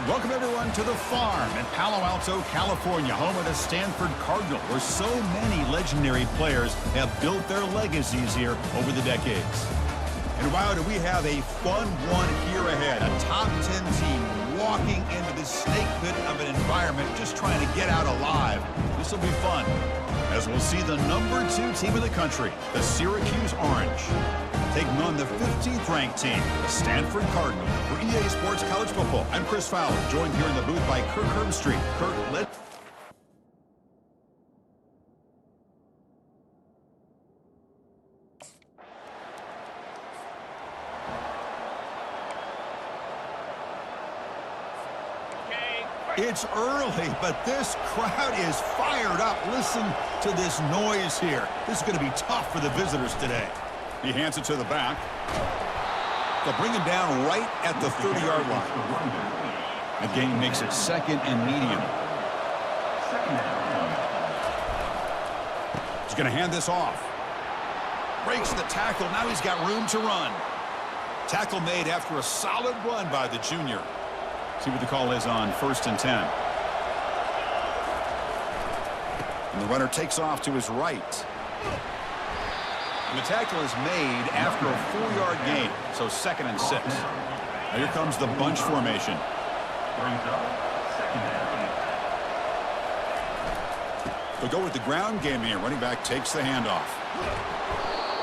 Welcome, everyone, to the farm in Palo Alto, California, home of the Stanford Cardinal, where so many legendary players have built their legacies here over the decades. And wow, do we have a fun one here ahead. A top 10 team walking into this snake pit of an environment, just trying to get out alive. This will be fun, as we'll see the number 2 team in the country, the Syracuse Orange, taking on the 15th ranked team, the Stanford Cardinal. For EA Sports College Football, I'm Chris Fowler, joined here in the booth by Kirk Herbstreit. Kirk, It's early, but this crowd is fired up. Listen to this noise here. This is going to be tough for the visitors today. He hands it to the back. They'll bring him down right at the 30-yard line. The gain makes it second and medium. He's going to hand this off. Breaks the tackle. Now he's got room to run. Tackle made after a solid run by the junior. See what the call is on 1st and 10. And the runner takes off to his right. And the tackle is made after a 4-yard gain, so 2nd and 6. Now here comes the bunch formation. They'll go with the ground game here. Running back takes the handoff.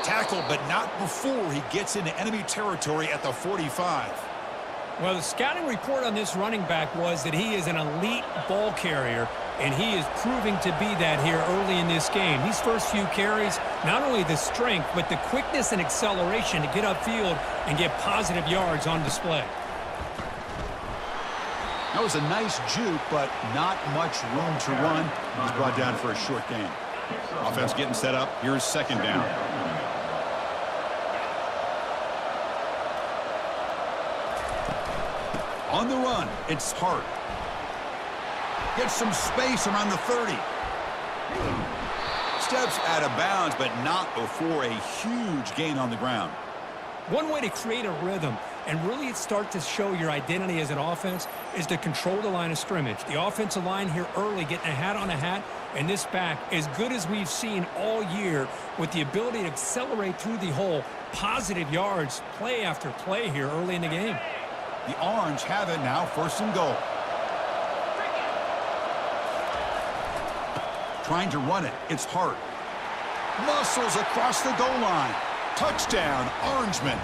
Tackle, but not before he gets into enemy territory at the 45. Well, the scouting report on this running back was that he is an elite ball carrier, and he is proving to be that here early in this game. These first few carries, not only the strength, but the quickness and acceleration to get upfield and get positive yards on display. That was a nice juke, but not much room to run. He's brought down for a short gain. Offense getting set up. Here's 2nd down. On the run, it's Hart. Gets some space around the 30. Steps out of bounds, but not before a huge gain on the ground. One way to create a rhythm and really start to show your identity as an offense is to control the line of scrimmage. The offensive line here early getting a hat on a hat, and this back, as good as we've seen all year, with the ability to accelerate through the hole, positive yards, play after play here early in the game. The Orange have it now, 1st and goal. Trying to run it. It's Hart. Muscles across the goal line. Touchdown, Orangemen.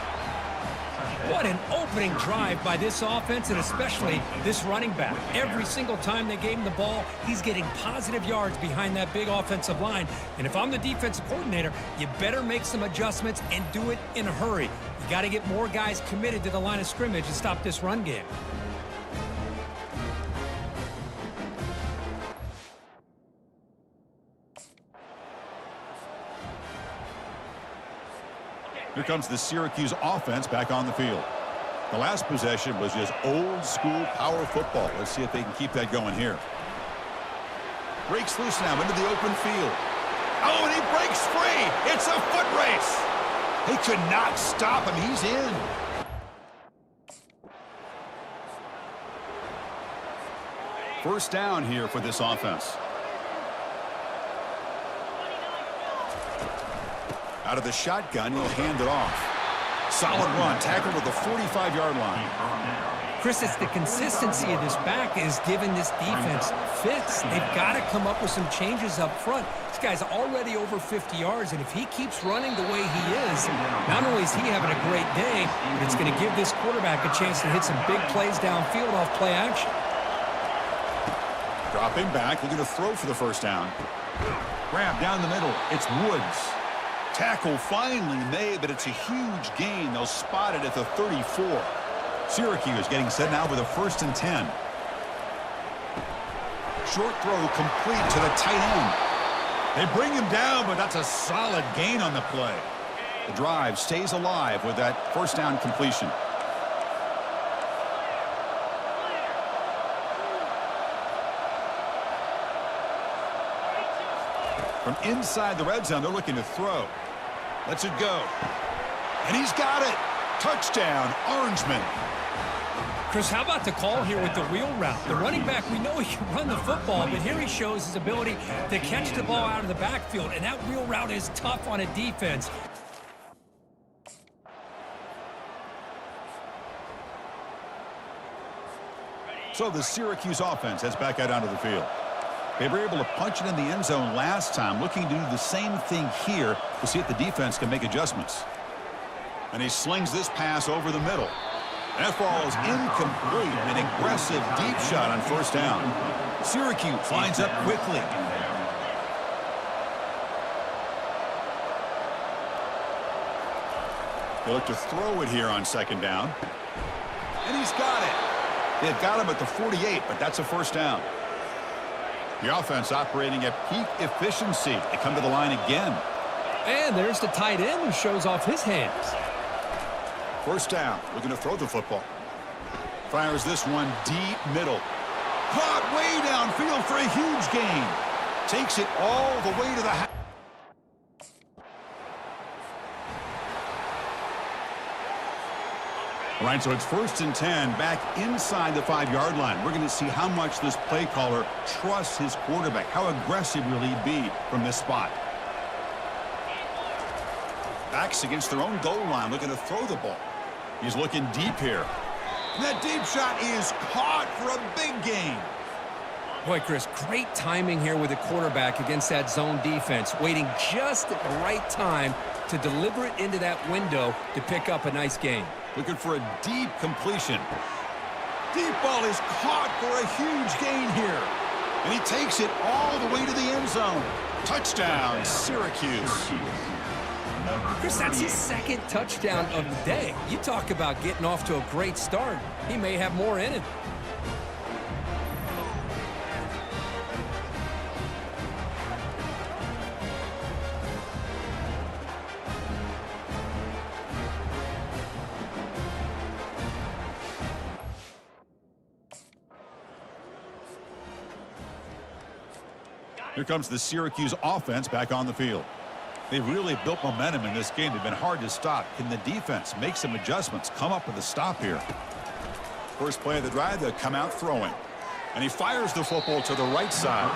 What an opening drive by this offense, and especially this running back. Every single time they gave him the ball, he's getting positive yards behind that big offensive line. And if I'm the defensive coordinator, you better make some adjustments and do it in a hurry. You got to get more guys committed to the line of scrimmage and stop this run game. Here comes the Syracuse offense back on the field. The last possession was just old-school power football. Let's see if they can keep that going here. Breaks loose now into the open field. Oh, and he breaks free. It's a foot race. They could not stop him. He's in. First down here for this offense. Out of the shotgun, he'll hand it off. Solid run, tackle to the 45-yard line. Chris, it's the consistency of this back is giving this defense fits. They've got to come up with some changes up front. This guy's already over 50 yards, and if he keeps running the way he is, not only is he having a great day, but it's going to give this quarterback a chance to hit some big plays downfield off play action. Dropping back, looking to throw for the 1st down. Grab down the middle. It's Woods. Tackle finally made, but it's a huge gain. They'll spot it at the 34. Syracuse getting set now with a 1st and 10. Short throw complete to the tight end. They bring him down, but that's a solid gain on the play. The drive stays alive with that 1st down completion. From inside the red zone, they're looking to throw. Lets it go. And he's got it. Touchdown, Orangemen. Chris, how about the call here with the wheel route? The running back, we know he can run the football, but here he shows his ability to catch the ball out of the backfield, and that wheel route is tough on a defense. So the Syracuse offense heads back out onto the field. They were able to punch it in the end zone last time, looking to do the same thing here to see if the defense can make adjustments. And he slings this pass over the middle. That ball is incomplete. An aggressive deep shot on first down. Syracuse lines up quickly. They look to throw it here on second down. And he's got it. They've got him at the 48, but that's a first down. The offense operating at peak efficiency. They come to the line again. And there's the tight end who shows off his hands. First down, looking to throw the football. Fires this one deep middle. Caught way downfield for a huge gain. Takes it all the way to the house. All right, so it's 1st and 10 back inside the 5-yard line. We're going to see how much this play caller trusts his quarterback. How aggressive will he be from this spot? Backs against their own goal line, looking to throw the ball. He's looking deep here. And that deep shot is caught for a big gain. Boy, Chris, great timing here with the quarterback against that zone defense, waiting just at the right time to deliver it into that window to pick up a nice gain. Looking for a deep completion. Deep ball is caught for a huge gain here. And he takes it all the way to the end zone. Touchdown, Syracuse. Chris, that's his second touchdown of the day. You talk about getting off to a great start. He may have more in it. Here comes the Syracuse offense back on the field. They've really built momentum in this game. They've been hard to stop. Can the defense make some adjustments, come up with a stop here? First play of the drive, they'll come out throwing. And he fires the football to the right side.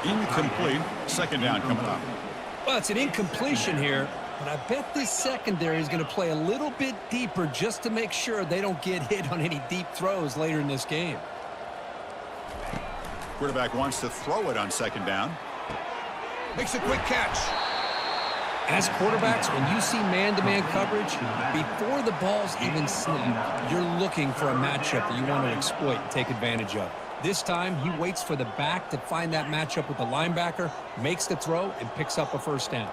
Incomplete. Second down coming up. Well, it's an incompletion here, but I bet this secondary is going to play a little bit deeper just to make sure they don't get hit on any deep throws later in this game. Quarterback wants to throw it on second down. Makes a quick catch. As quarterbacks, when you see man-to-man coverage, before the ball's even snapped, you're looking for a matchup that you want to exploit and take advantage of. This time, he waits for the back to find that matchup with the linebacker, makes the throw, and picks up a first down.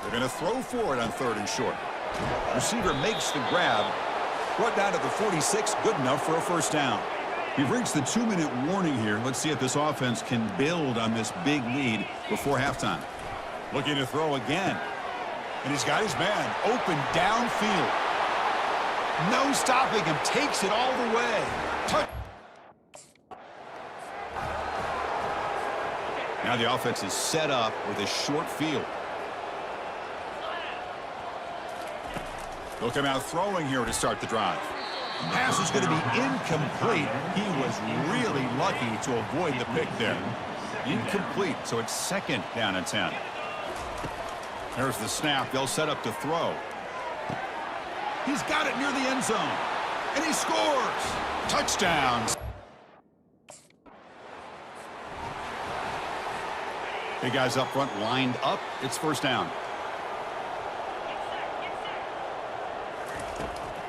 They're going to throw for it on 3rd and short. Receiver makes the grab. Brought down to the 46, good enough for a first down. We've reached the 2-minute warning here. Let's see if this offense can build on this big lead before halftime. Looking to throw again. And he's got his man open downfield. No stopping him. Takes it all the way. Now the offense is set up with a short field. They'll come out throwing here to start the drive. Pass is going to be incomplete. He was really lucky to avoid the pick there. Incomplete, so it's 2nd down and 10. There's the snap. They'll set up to throw. He's got it near the end zone. And he scores. Touchdown. Big guys up front lined up. It's first down.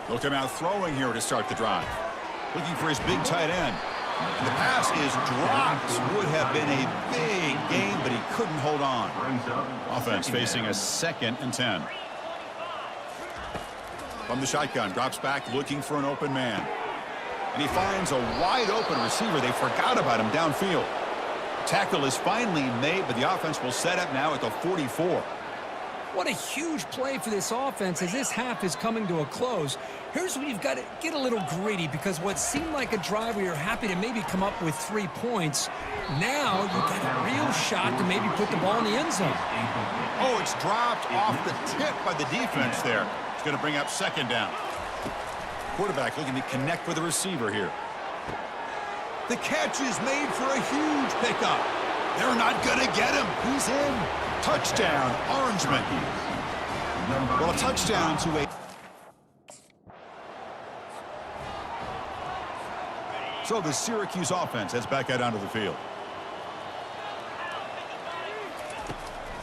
They'll come out throwing here to start the drive. Looking for his big tight end. And the pass is dropped. Would have been a big gain, but he couldn't hold on. Offense facing a 2nd and 10. From the shotgun, drops back looking for an open man. And he finds a wide open receiver. They forgot about him downfield. Tackle is finally made, but the offense will set up now at the 44. What a huge play for this offense as this half is coming to a close. Here's where you've got to get a little greedy, because what seemed like a drive where you're happy to maybe come up with 3 points, now you've got a real shot to maybe put the ball in the end zone. Oh, it's dropped off the tip by the defense there. It's going to bring up second down. quarterback looking to connect with the receiver here. The catch is made for a huge pickup. They're not going to get him. He's in. Touchdown, Orangeman. Well, a touchdown to a... So the Syracuse offense heads back out onto the field.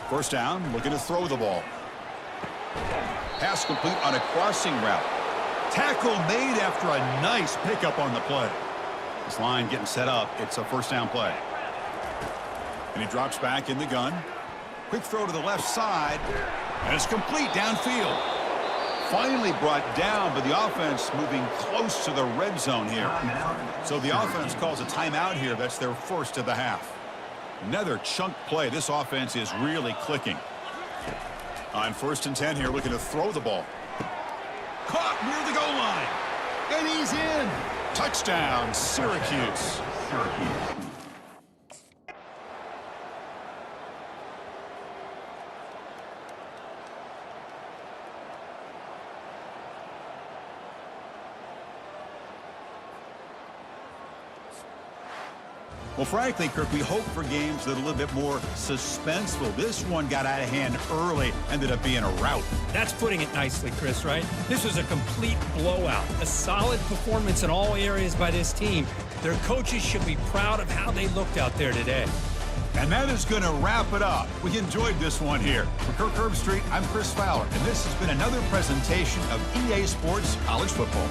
First down, looking to throw the ball. Pass complete on a crossing route. Tackle made after a nice pickup on the play. This line getting set up. It's a first down play. And he drops back in the gun. Quick throw to the left side. And it's complete downfield. Finally brought down, but the offense moving close to the red zone here. So the offense calls a timeout here. That's their first of the half. Another chunk play. This offense is really clicking. On 1st and 10 here, looking to throw the ball. Caught near the goal line. And he's in. Touchdown, Syracuse. Well, frankly, Kirk, we hope for games that are a little bit more suspenseful. This one got out of hand early, ended up being a rout. That's putting it nicely, Chris, right? This was a complete blowout. A solid performance in all areas by this team. Their coaches should be proud of how they looked out there today. And that is going to wrap it up. We enjoyed this one here. For Kirk Herbstreit, I'm Chris Fowler, and this has been another presentation of EA Sports College Football.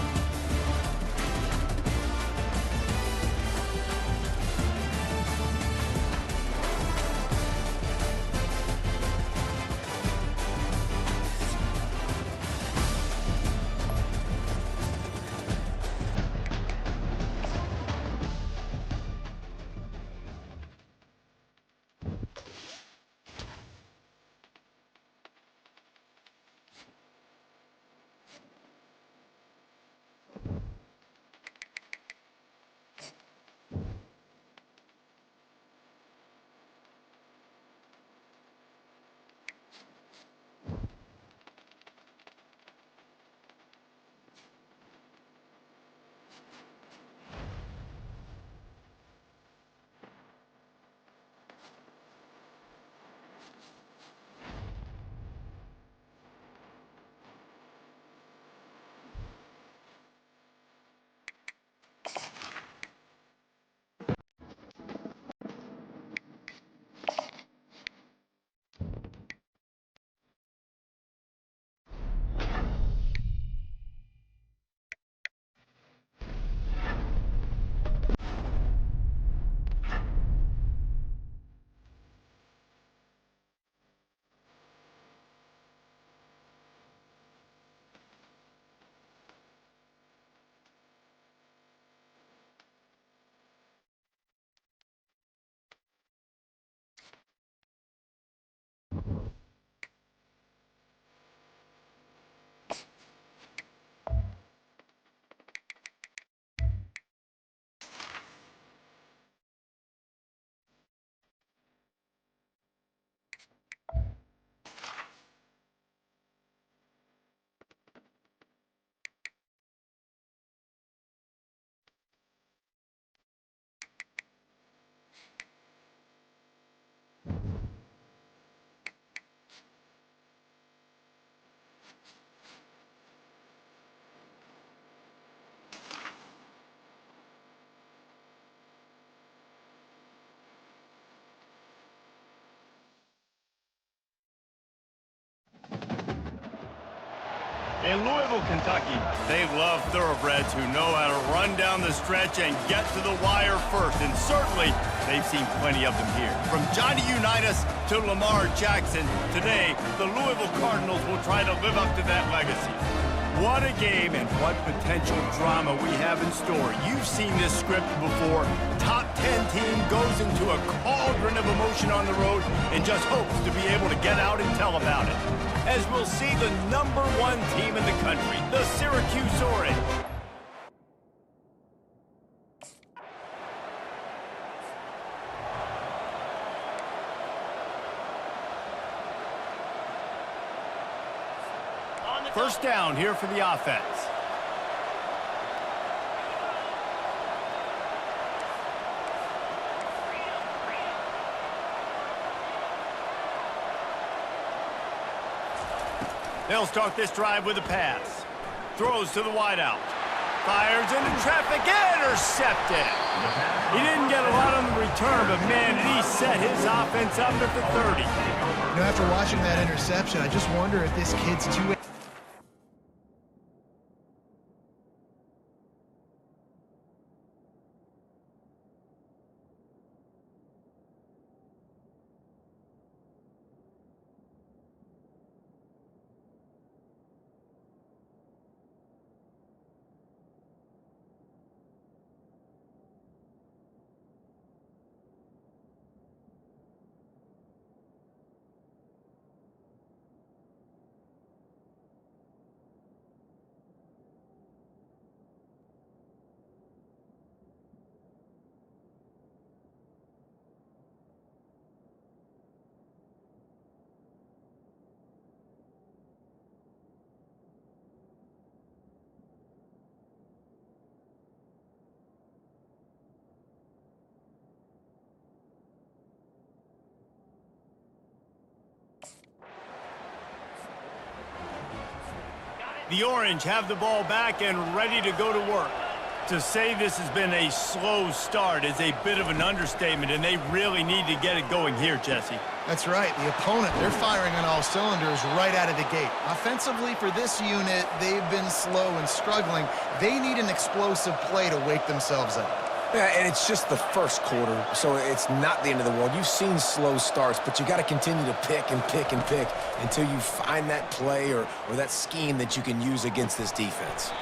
In Louisville, Kentucky, they love thoroughbreds who know how to run down the stretch and get to the wire first. And certainly, they've seen plenty of them here. From Johnny Unitas to Lamar Jackson, today, the Louisville Cardinals will try to live up to that legacy. What a game and what potential drama we have in store. You've seen this script before. Top 10 team goes into a cauldron of emotion on the road and just hopes to be able to get out and tell about it. As we'll see the #1 team in the country, the Syracuse Orange. First down here for the offense. They'll start this drive with a pass. Throws to the wideout. Fires into traffic, intercepted. He didn't get a lot on the return, but man, did he set his offense up at the 30. You know, after watching that interception, I just wonder if this kid's too... The Orange have the ball back and ready to go to work. To say this has been a slow start is a bit of an understatement, and they really need to get it going here, Jesse. That's right. The opponent, they're firing on all cylinders right out of the gate. Offensively, for this unit, they've been slow and struggling. They need an explosive play to wake themselves up. Yeah, and it's just the first quarter, so it's not the end of the world. You've seen slow starts, but you got to continue to pick and pick and pick until you find that play or that scheme that you can use against this defense.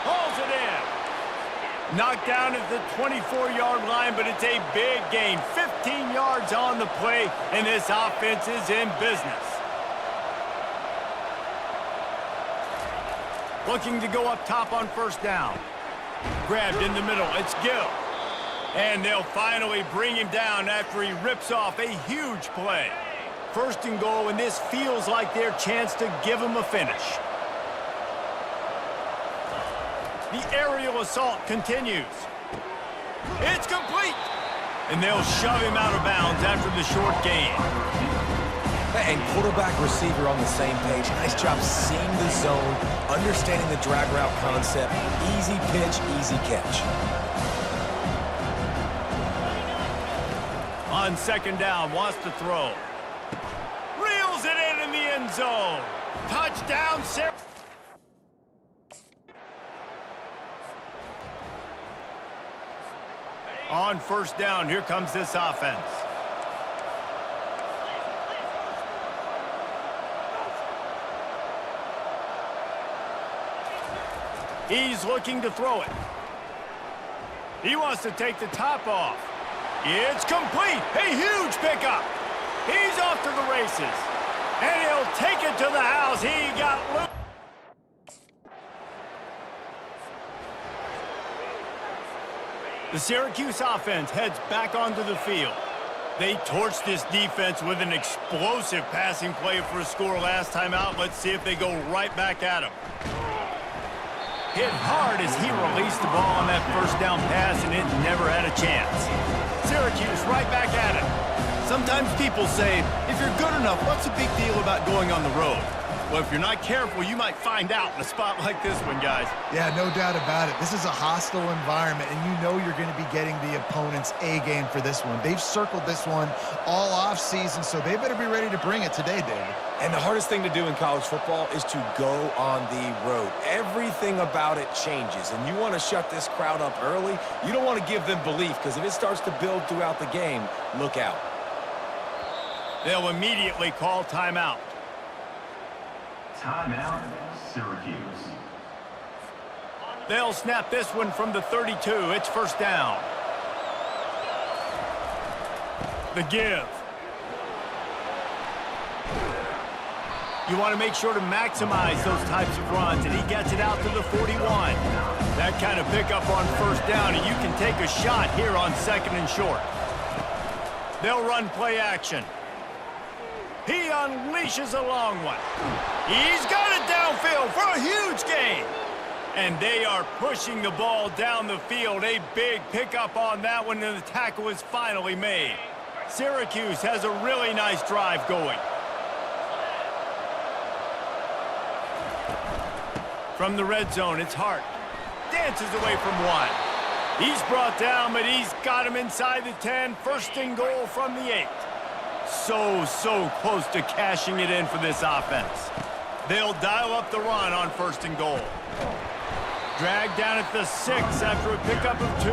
Pulls it in. Knocked down at the 24-yard line, but it's a big gain. 15 yards on the play, and this offense is in business. Looking to go up top on first down. Grabbed in the middle. It's Gill. And they'll finally bring him down after he rips off a huge play. First and goal, and this feels like their chance to give him a finish. The aerial assault continues. It's complete. And they'll shove him out of bounds after the short gain. And quarterback receiver on the same page. Nice job seeing the zone, understanding the drag route concept. Easy pitch, easy catch. On second down, wants to throw. Reels it in the end zone. Touchdown, Sarah. On first down, here comes this offense. He's looking to throw it. He wants to take the top off. It's complete. A huge pickup. He's off to the races. And he'll take it to the house. He got loose. The Syracuse offense heads back onto the field. They torched this defense with an explosive passing play for a score last time out. Let's see if they go right back at him. Hit hard as he released the ball on that first down pass, and it never had a chance. Syracuse right back at it. Sometimes people say, if you're good enough, what's the big deal about going on the road? Well, if you're not careful, you might find out in a spot like this one, guys. Yeah, no doubt about it. This is a hostile environment, and you know you're going to be getting the opponent's A game for this one. They've circled this one all off-season, so they better be ready to bring it today, David. And the hardest thing to do in college football is to go on the road. Everything about it changes, and you want to shut this crowd up early. You don't want to give them belief, because if it starts to build throughout the game, look out. They'll immediately call timeout. Timeout, Syracuse. They'll snap this one from the 32. It's first down. The give. You want to make sure to maximize those types of runs, and he gets it out to the 41. That kind of pickup on first down, and you can take a shot here on second and short. They'll run play action. He unleashes a long one. He's got it downfield for a huge gain. And they are pushing the ball down the field. A big pickup on that one, and the tackle is finally made. Syracuse has a really nice drive going. From the red zone, it's Hart. Dances away from one. He's brought down, but he's got him inside the 10. First and goal from the 8. So close to cashing it in for this offense. They'll dial up the run on first and goal. Dragged down at the 6 after a pickup of 2.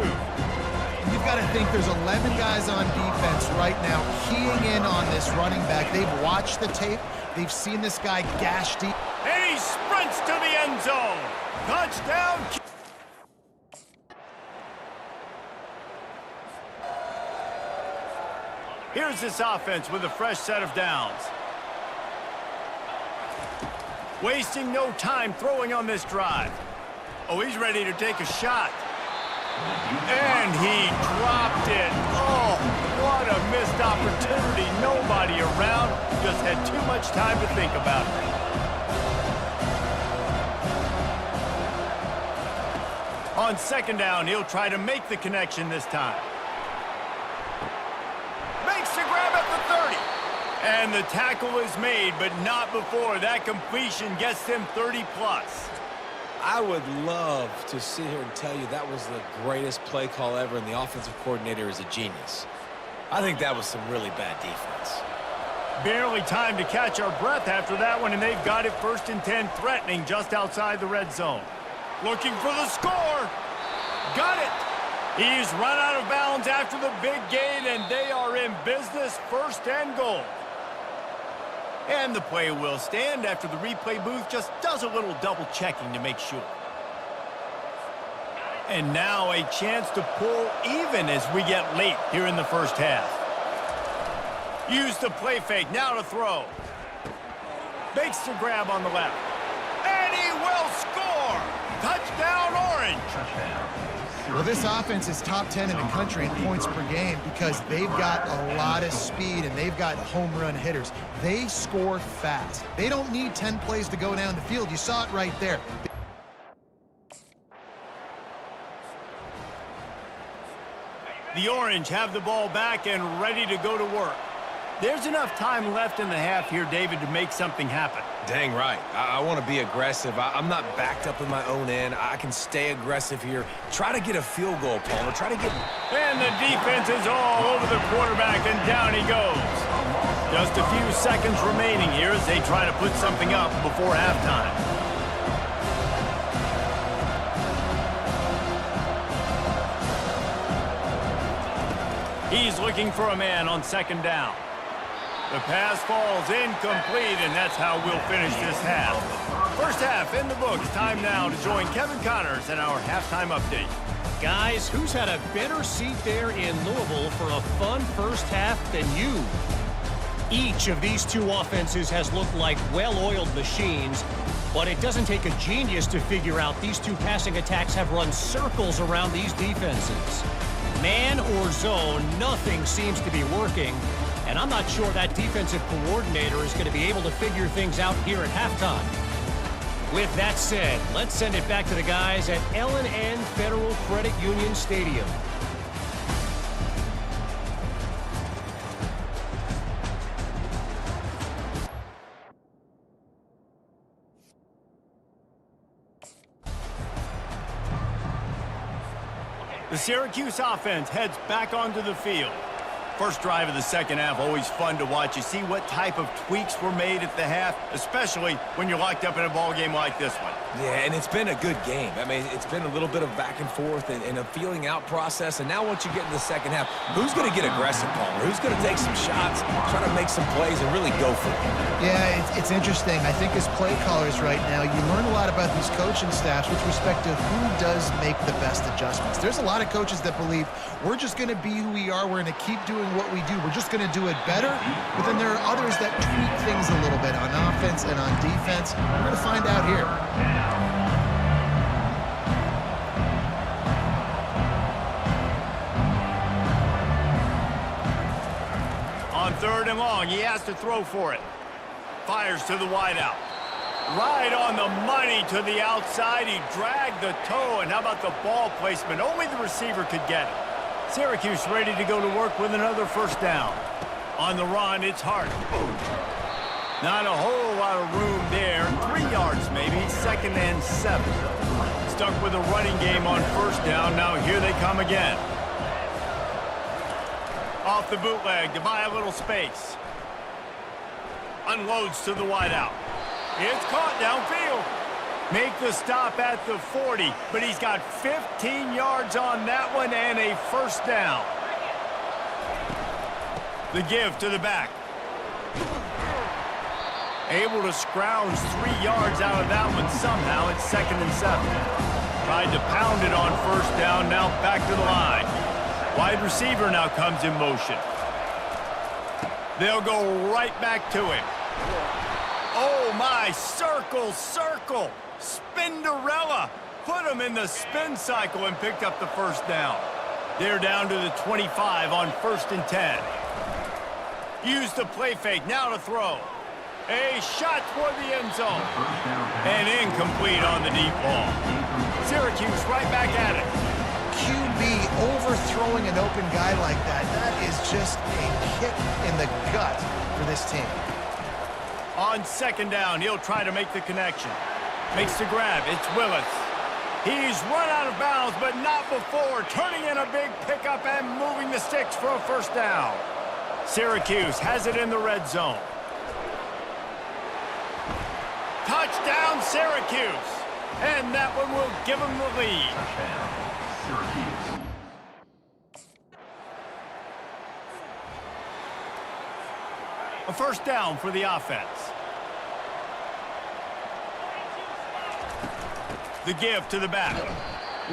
You've got to think there's 11 guys on defense right now keying in on this running back. They've watched the tape. They've seen this guy gash deep. And he sprints to the end zone. Touchdown. Here's this offense with a fresh set of downs. Wasting no time throwing on this drive. Oh, he's ready to take a shot. And he dropped it. Oh, what a missed opportunity. Nobody around. Just had too much time to think about it. On second down, he'll try to make the connection this time. Makes the grab at the 30. And the tackle is made, but not before that completion gets him 30+. I would love to sit here and tell you that was the greatest play call ever, and the offensive coordinator is a genius. I think that was some really bad defense. Barely time to catch our breath after that one, and they've got it first and 10, threatening just outside the red zone. Looking for the score. Got it. He's run out of bounds after the big gain, and they are in business, first and goal. And the play will stand after the replay booth just does a little double checking to make sure. And now a chance to pull even as we get late here in the first half. Use the play fake, now to throw. Makes the grab on the left. And he will score! Touchdown, Orange! Well, this offense is top 10 in the country in points per game because they've got a lot of speed and they've got home run hitters. They score fast. They don't need 10 plays to go down the field. You saw it right there. The Orange have the ball back and ready to go to work. There's enough time left in the half here, David, to make something happen. Dang right. I want to be aggressive. I'm not backed up in my own end. I can stay aggressive here. Try to get a field goal, Palmer. Try to get... And the defense is all over the quarterback, and down he goes. Just a few seconds remaining here as they try to put something up before halftime. He's looking for a man on second down. The pass falls incomplete, and that's how we'll finish this half. First half in the books. Time now to join Kevin Connors in our halftime update. Guys, who's had a better seat there in Louisville for a fun first half than you? Each of these two offenses has looked like well-oiled machines, but it doesn't take a genius to figure out these two passing attacks have run circles around these defenses. Man or zone, nothing seems to be working. And I'm not sure that defensive coordinator is going to be able to figure things out here at halftime. With that said, let's send it back to the guys at L&N Federal Credit Union Stadium. The Syracuse offense heads back onto the field. First drive of the second half, always fun to watch. You see what type of tweaks were made at the half, especially when you're locked up in a ball game like this one. Yeah, and it's been a good game. I mean, it's been a little bit of back and forth and a feeling out process. And now once you get in the second half, who's going to get aggressive, Palmer? Who's going to take some shots, try to make some plays, and really go for it? Yeah, it's interesting. I think as play callers right now, you learn a lot about these coaching staffs with respect to who does make the best adjustments. There's a lot of coaches that believe we're just going to be who we are. We're going to keep doing what we do. We're just going to do it better. But then there are others that tweak things a little bit on offense and on defense. We're going to find out here. On third and long, he has to throw for it. Fires to the wideout. Right on the money to the outside. He dragged the toe, and how about the ball placement? Only the receiver could get it. Syracuse ready to go to work with another first down. On the run, it's Hart. Not a whole lot of room there. 3 yards maybe, 2nd and 7. Stuck with a running game on 1st down. Now here they come again. Off the bootleg to buy a little space. Unloads to the wideout. It's caught downfield. Make the stop at the 40, but he's got 15 yards on that one and a 1st down. The give to the back. Able to scrounge 3 yards out of that one somehow. It's 2nd and 7. Tried to pound it on 1st down, now back to the line. Wide receiver now comes in motion. They'll go right back to him. Oh my, circle, circle. Spinderella. Put him in the spin cycle and picked up the 1st down. They're down to the 25 on 1st and 10. Use the play fake, now to throw. A shot toward the end zone. And incomplete on the deep ball. Syracuse right back at it. QB overthrowing an open guy like that, that is just a kick in the gut for this team. On 2nd down, he'll try to make the connection. Makes the grab, it's Willis. He's run out of bounds, but not before. Turning in a big pickup and moving the sticks for a 1st down. Syracuse has it in the red zone. Touchdown, Syracuse. And that one will give them the lead. A 1st down for the offense. The give to the back.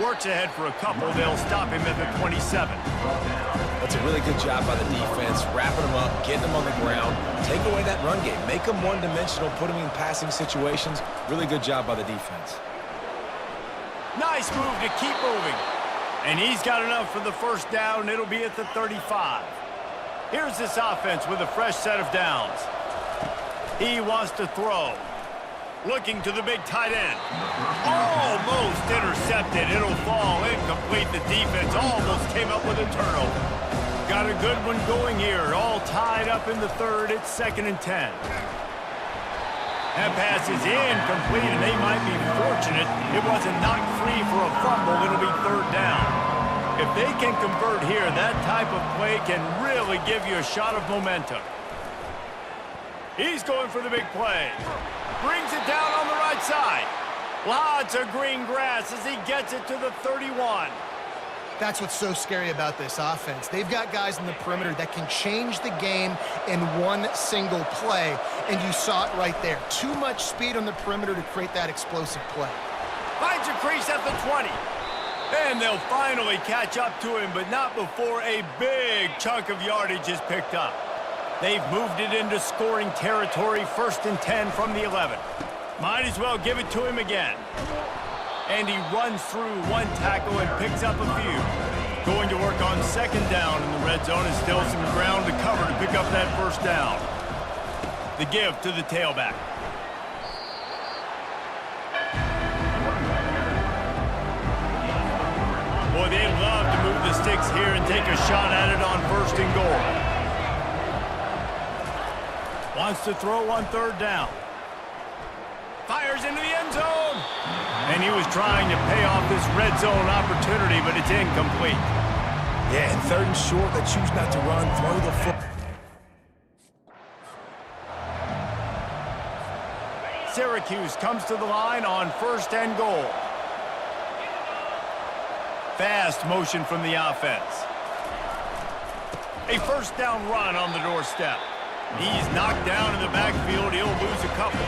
Works ahead for a couple. They'll stop him at the 27. That's a really good job by the defense, wrapping them up, getting them on the ground. Take away that run game. Make them one-dimensional, put them in passing situations. Really good job by the defense. Nice move to keep moving. And he's got enough for the 1st down. It'll be at the 35. Here's this offense with a fresh set of downs. He wants to throw. Looking to the big tight end. Almost intercepted. It'll fall incomplete. The defense almost came up with a turnover. Got a good one going here. All tied up in the 3rd. It's 2nd and 10. That pass is incomplete, and they might be fortunate it wasn't knocked free for a fumble. It'll be 3rd down. If they can convert here, that type of play can really give you a shot of momentum. He's going for the big play. Brings it down on the right side. Lots of green grass as he gets it to the 31. That's what's so scary about this offense. They've got guys in the perimeter that can change the game in one single play, and you saw it right there. Too much speed on the perimeter to create that explosive play. Finds a crease at the 20. And they'll finally catch up to him, but not before a big chunk of yardage is picked up. They've moved it into scoring territory, 1st and 10 from the 11. Might as well give it to him again. And he runs through one tackle and picks up a few. Going to work on 2nd down in the red zone, and still some ground to cover to pick up that 1st down. The give to the tailback. Boy, they'd love to move the sticks here and take a shot at it on 1st and goal. Wants to throw on 3rd down. Fires into the end zone. And he was trying to pay off this red zone opportunity, but it's incomplete. Yeah, and 3rd and short, they choose not to run, throw the foot. Syracuse comes to the line on 1st and goal. Fast motion from the offense. A 1st down run on the doorstep. He's knocked down in the backfield. He'll lose a couple.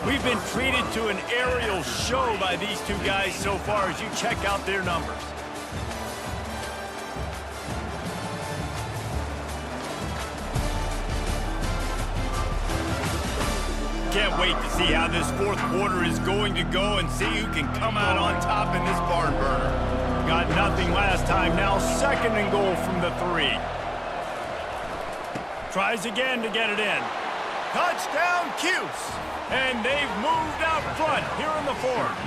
We've been treated to an aerial show by these two guys so far as you check out their numbers. Can't wait to see how this 4th quarter is going to go and see who can come out on top in this barn burner. Got nothing last time, now 2nd and goal from the 3. Tries again to get it in. Touchdown, Cuse! And they've moved out front here in the 4th.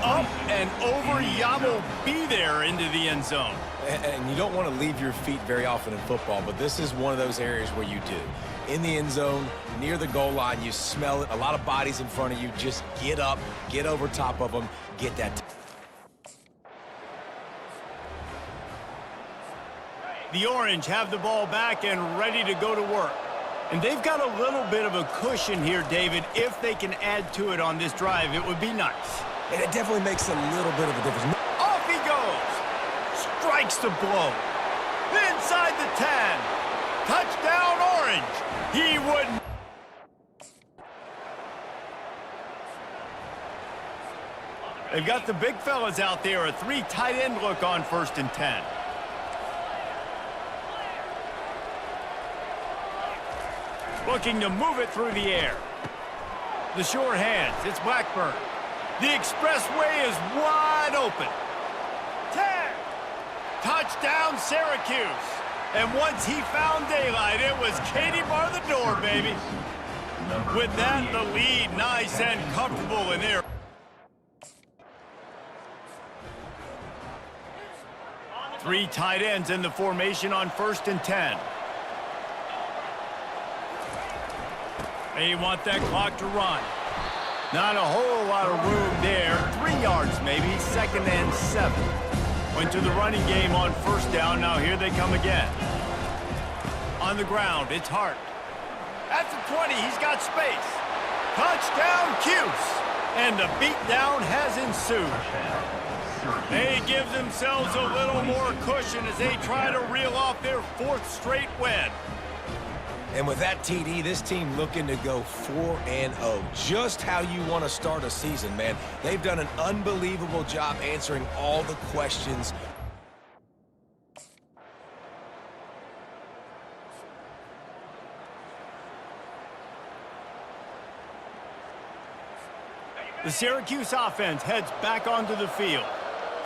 Up and over, Yamo be there into the end zone. And you don't want to leave your feet very often in football, but this is one of those areas where you do. In the end zone, near the goal line, you smell it. A lot of bodies in front of you. Just get up, get over top of them, get that. The Orange have the ball back and ready to go to work. And they've got a little bit of a cushion here, David. If they can add to it on this drive, it would be nice. And it definitely makes a little bit of a difference. Off he goes. Strikes the blow. Inside the 10. Touchdown, Orange. He wouldn't. They've got the big fellas out there. A 3 tight end look on 1st and 10. Looking to move it through the air. The short hands. It's Blackburn. The expressway is wide open. 10. Touchdown, Syracuse. And once he found daylight, it was Katie bar the door, baby. With that, the lead nice and comfortable in there. Three tight ends in the formation on 1st and 10. They want that clock to run. Not a whole lot of room there. 3 yards maybe, 2nd and 7. Went to the running game on 1st down. Now here they come again. On the ground, it's Hart. At the 20, he's got space. Touchdown, Cuse. And the beatdown has ensued. They give themselves a little more cushion as they try to reel off their 4th straight win. And with that TD, this team looking to go 4-0. Just how you want to start a season, man. They've done an unbelievable job answering all the questions. The Syracuse offense heads back onto the field.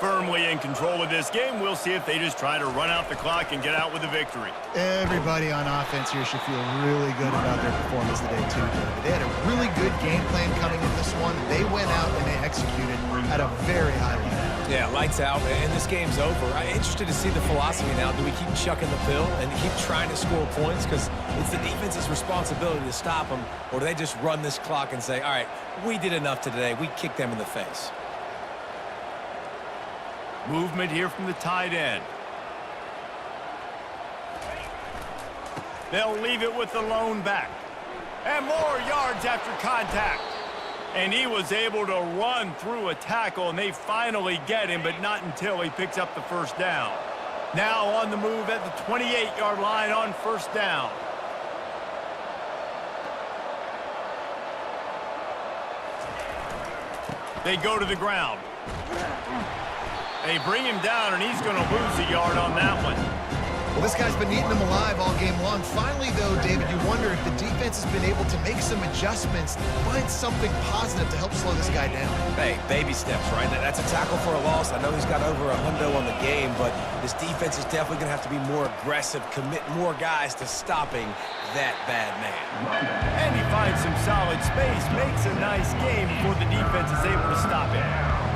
Firmly in control of this game. We'll see if they just try to run out the clock and get out with a victory. Everybody on offense here should feel really good about their performance today, too. They had a really good game plan coming in this one. They went out and they executed at a very high level. Yeah, lights out, and this game's over. I'm interested to see the philosophy now. Do we keep chucking the pill and keep trying to score points? Because it's the defense's responsibility to stop them. Or do they just run this clock and say, all right, we did enough today. We kicked them in the face. Movement here from the tight end. They'll leave it with the lone back. And more yards after contact. And he was able to run through a tackle, and they finally get him, but not until he picks up the 1st down. Now on the move at the 28-yard line on 1st down. They go to the ground. They bring him down, and he's going to lose a yard on that one. Well, this guy's been eating them alive all game long. Finally, though, David, you wonder if the defense has been able to make some adjustments, find something positive to help slow this guy down. Hey, baby steps, right? That's a tackle for a loss. I know he's got over a hundo on the game, but this defense is definitely going to have to be more aggressive, commit more guys to stopping that bad man. And he finds some solid space, makes a nice game before the defense is able to stop him.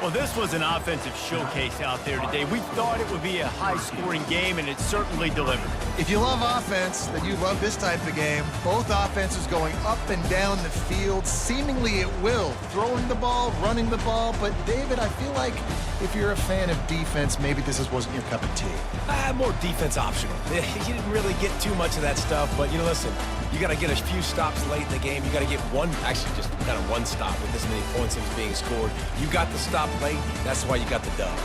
Well, this was an offensive showcase out there today. We thought it would be a high-scoring game, and it certainly delivered. If you love offense, then you love this type of game. Both offenses going up and down the field, seemingly at will. Throwing the ball, running the ball. But, David, I feel like if you're a fan of defense, maybe this wasn't your cup of tea. More defense optional. You didn't really get too much of that stuff, but, listen, you got to get a few stops late in the game. You got to get actually just kind of one stop with this many points that was being scored. You got the stop late. That's why you got the dub.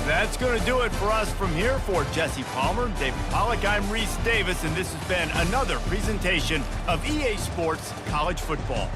That's going to do it for us from here. For Jesse Palmer, David Pollack, I'm Reese Davis, and this has been another presentation of EA Sports College Football.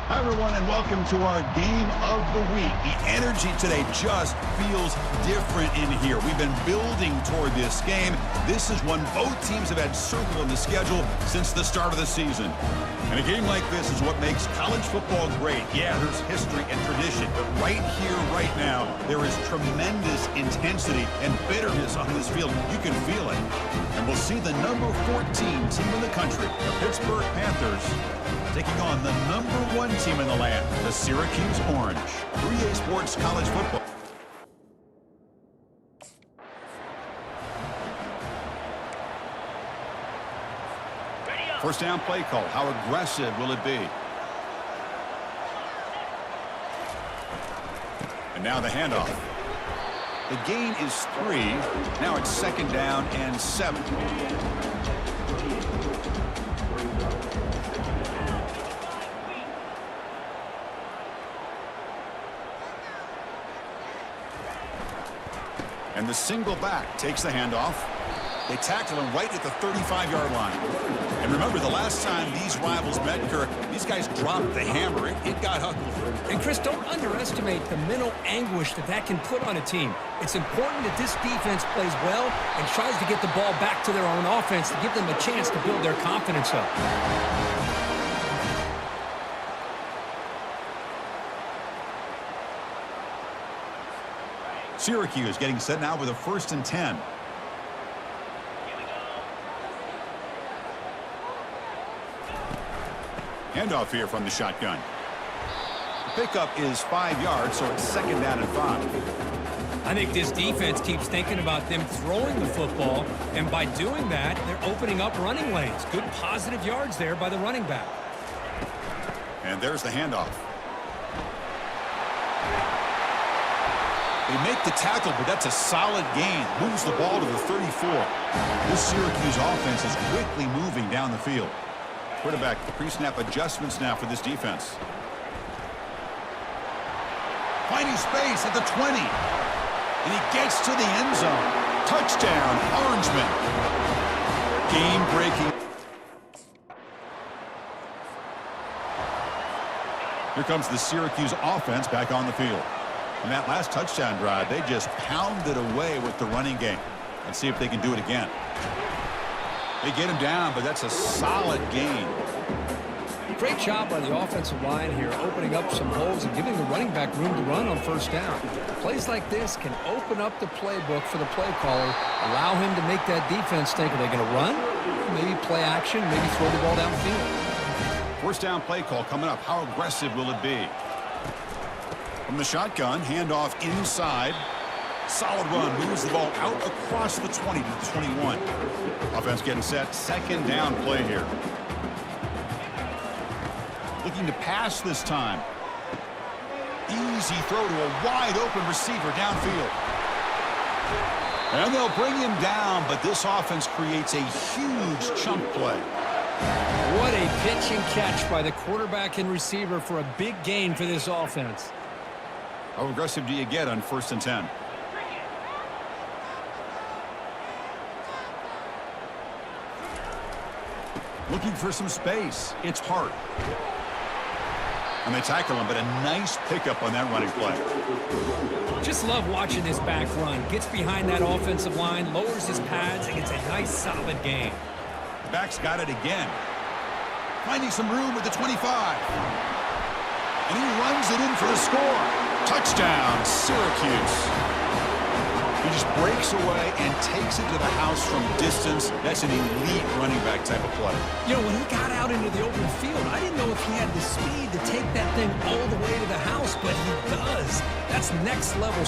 Hi, everyone, and welcome to our game of the week. The energy today just feels different in here. We've been building toward this game. This is one both teams have had circled on the schedule since the start of the season. And a game like this is what makes college football great. Yeah, there's history and tradition, but right here, right now, there is tremendous intensity and bitterness on this field. You can feel it. And we'll see the number 14 team in the country, the Pittsburgh Panthers, taking on the number 1 team in the land, the Syracuse Orange. 3A Sports College Football. First down play call. How aggressive will it be? And now the handoff. The gain is 3. Now it's 2nd down and 7. And the single back takes the handoff. They tackle him right at the 35-yard line. And remember, the last time these rivals met, Kirk, these guys dropped the hammer. It got ugly. And, Chris, don't underestimate the mental anguish that can put on a team. It's important that this defense plays well and tries to get the ball back to their own offense to give them a chance to build their confidence up. Syracuse getting set now with a 1st and 10. Handoff here from the shotgun. The pickup is 5 yards, so it's 2nd down and 5. I think this defense keeps thinking about them throwing the football, and by doing that, they're opening up running lanes. Good positive yards there by the running back. And there's the handoff. They make the tackle, but that's a solid gain. Moves the ball to the 34. This Syracuse offense is quickly moving down the field. Quarterback pre-snap adjustments now for this defense. Finding space at the 20. And he gets to the end zone. Touchdown, Orangemen. Game-breaking. Here comes the Syracuse offense back on the field. And that last touchdown drive, they just pounded away with the running game. Let's see if they can do it again. They get him down, but that's a solid gain. Great job by the offensive line here, opening up some holes and giving the running back room to run on first down. Plays like this can open up the playbook for the play caller, allow him to make that defense think, are they going to run? Maybe play action, maybe throw the ball downfield. First down play call coming up. How aggressive will it be? From the shotgun, handoff inside. Solid run, moves the ball out across the 20 to the 21. Offense getting set, second down play here. Looking to pass this time. Easy throw to a wide open receiver downfield. And they'll bring him down, but this offense creates a huge chunk play. What a pitch and catch by the quarterback and receiver for a big gain for this offense. How aggressive do you get on 1st and 10? Looking for some space. It's Hart. And they tackle him, but a nice pickup on that running play. Just love watching this back run. Gets behind that offensive line, lowers his pads, and gets a nice solid gain. The back's got it again. Finding some room with the 25. And he runs it in for the score. Touchdown, Syracuse. He just breaks away and takes it to the house from distance. That's an elite running back type of play. You know, when he got out into the open field, I didn't know if he had the speed to take that thing all the way to the house, but he does. That's next level.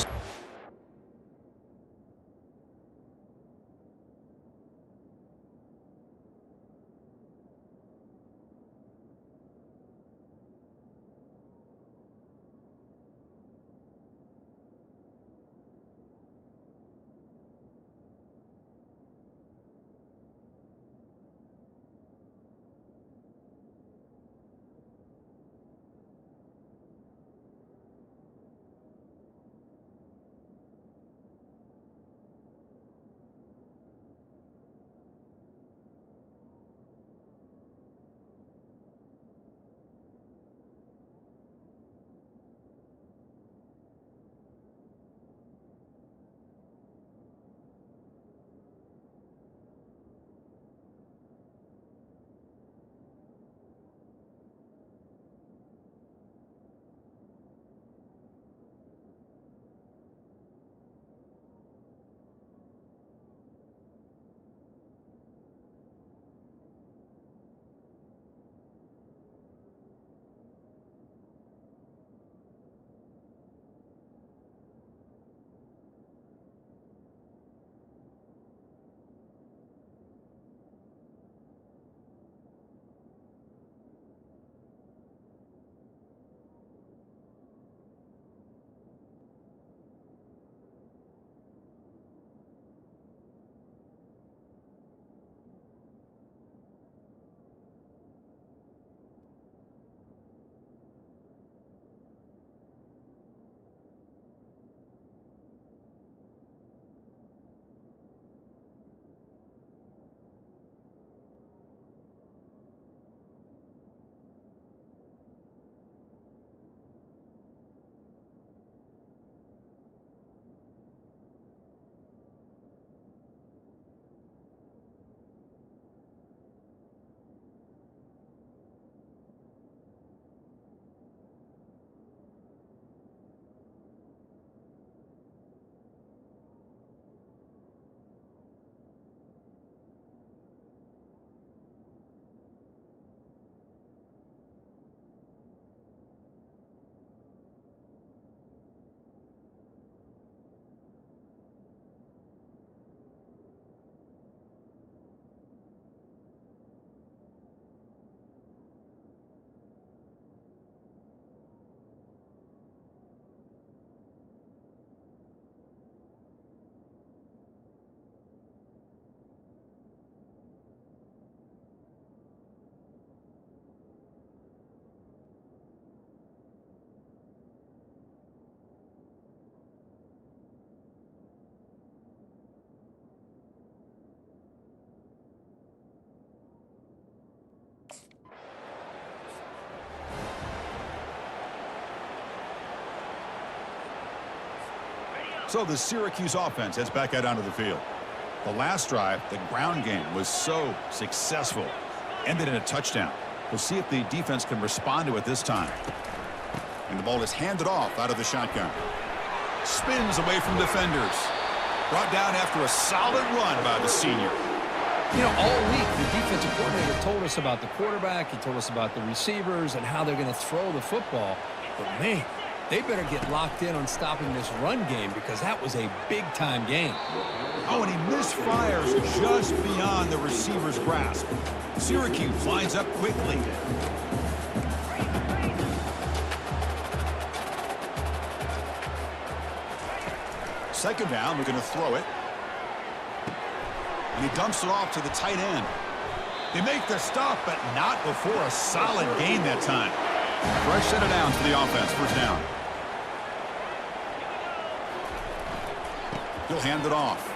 So the Syracuse offense heads back out onto the field. The last drive, the ground game, was so successful. Ended in a touchdown. We'll see if the defense can respond to it this time. And the ball is handed off out of the shotgun. Spins away from defenders. Brought down after a solid run by the senior. You know, all week, the defensive coordinator told us about the quarterback. He told us about the receivers and how they're going to throw the football. But, man, they better get locked in on stopping this run game because that was a big-time game. Oh, and he misfires just beyond the receiver's grasp. Syracuse lines up quickly. Second down, we're going to throw it. And he dumps it off to the tight end. They make the stop, but not before a solid gain that time. Fresh set of downs for the offense. First down. He'll hand it off.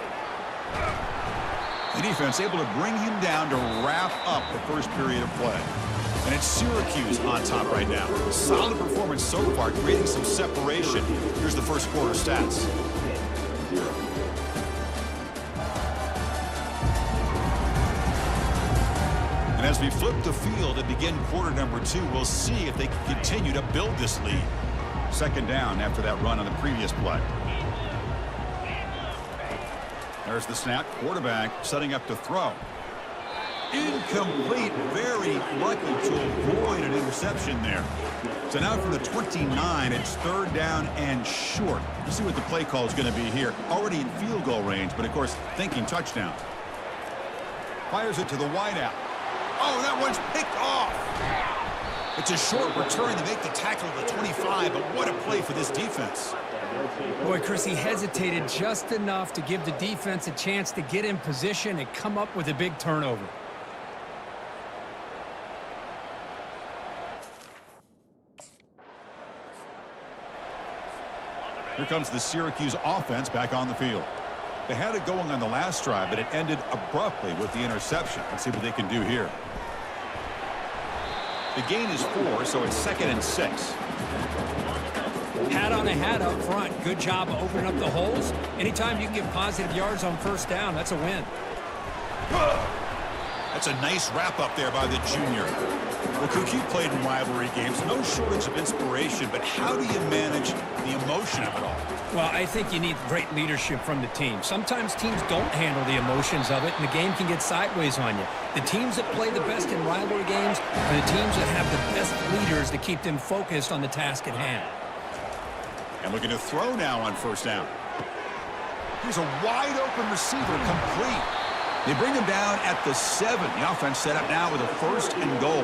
The defense able to bring him down to wrap up the first period of play. And it's Syracuse on top right now. Solid performance so far, creating some separation. Here's the first quarter stats. And as we flip the field and begin quarter number 2, we'll see if they can continue to build this lead. Second down after that run on the previous play. There's the snap. Quarterback setting up to throw. Incomplete. Very lucky to avoid an interception there. So now from the 29, it's third down and short. Let's see what the play call is going to be here. Already in field goal range, but of course thinking touchdown. Fires it to the wideout. Oh, that one's picked off. It's a short return to make the tackle at the 25, but what a play for this defense. Boy, Chris, he hesitated just enough to give the defense a chance to get in position and come up with a big turnover. Here comes the Syracuse offense back on the field. They had it going on the last drive, but it ended abruptly with the interception. Let's see what they can do here. The gain is 4, so it's 2nd and 6. Hat on a hat up front. Good job of opening up the holes. Anytime you can get positive yards on first down, that's a win. That's a nice wrap up there by the junior. Well, Cook, you played in rivalry games. No shortage of inspiration, but how do you manage the emotion of it all? Well, I think you need great leadership from the team. Sometimes teams don't handle the emotions of it, and the game can get sideways on you. The teams that play the best in rivalry games are the teams that have the best leaders to keep them focused on the task at hand. And looking to throw now on first down. Here's a wide open receiver, complete. They bring him down at the 7. The offense set up now with a 1st and goal.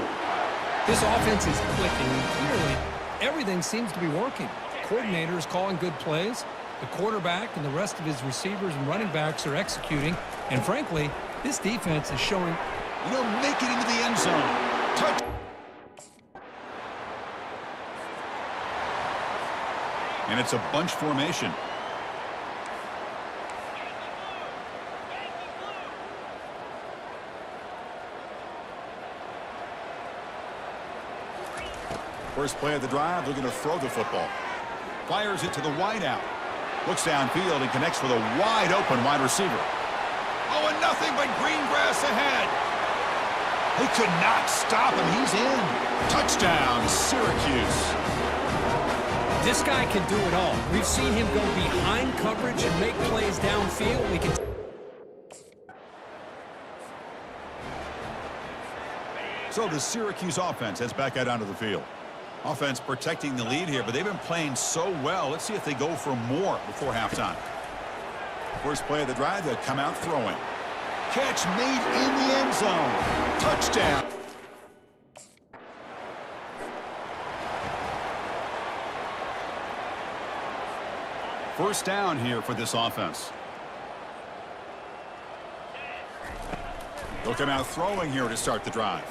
This offense is clicking, and clearly everything seems to be working. The coordinator is calling good plays. The quarterback and the rest of his receivers and running backs are executing. And frankly, this defense is showing. Make it into the end zone. Touch. And it's a bunch formation. First play of the drive, looking to throw the football. Fires it to the wideout. Looks downfield and connects with a wide open wide receiver. Oh, and nothing but green grass ahead. They could not stop him. He's in. Touchdown, Syracuse. This guy can do it all. We've seen him go behind coverage and make plays downfield. We can. So the Syracuse offense heads back out onto the field. Offense protecting the lead here, but they've been playing so well. Let's see if they go for more before halftime. First play of the drive, they'll come out throwing. Catch made in the end zone. Touchdown. First down here for this offense. They'll come out throwing here to start the drive.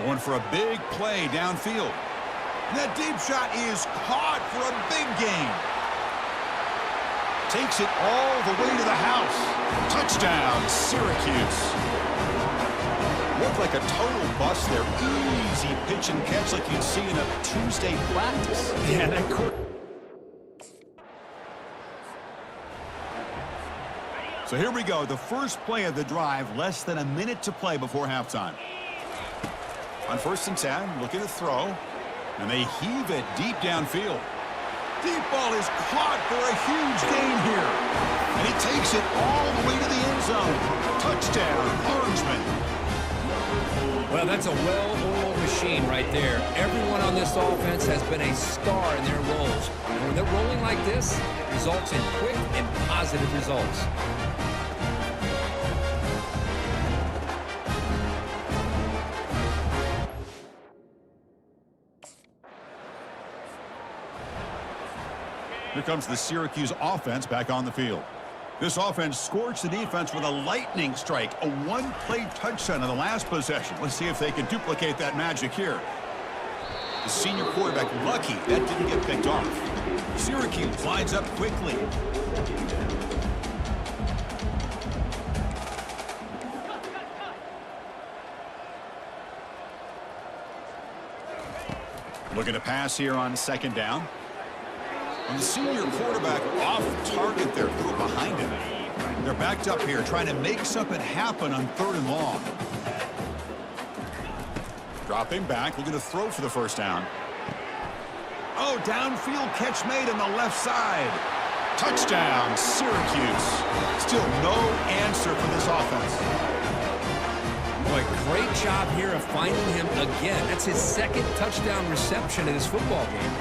Going for a big play downfield. And that deep shot is caught for a big gain. Takes it all the way to the house. Touchdown, Syracuse. Looked like a total bust there. Easy pitch and catch like you'd see in a Tuesday practice. Yeah, that court. So here we go. The first play of the drive. Less than a minute to play before halftime. On 1st and 10, looking to throw. And they heave it deep downfield. Deep ball is caught for a huge gain here. And he takes it all the way to the end zone. Touchdown, Orangemen. Well, that's a well-oiled machine right there. Everyone on this offense has been a star in their roles. And when they're rolling like this, it results in quick and positive results. Here comes the Syracuse offense back on the field. This offense scorched the defense with a lightning strike, a one-play touchdown on the last possession. Let's see if they can duplicate that magic here. The senior quarterback lucky that didn't get picked off. Syracuse lines up quickly. Looking to pass here on 2nd down. And the senior quarterback off target there, threw it behind him. They're backed up here trying to make something happen on 3rd and long. Dropping back, looking to throw for the 1st down. Oh, downfield catch made on the left side. Touchdown, Syracuse. Still no answer for this offense. Boy, great job here of finding him again. That's his 2nd touchdown reception in this football game.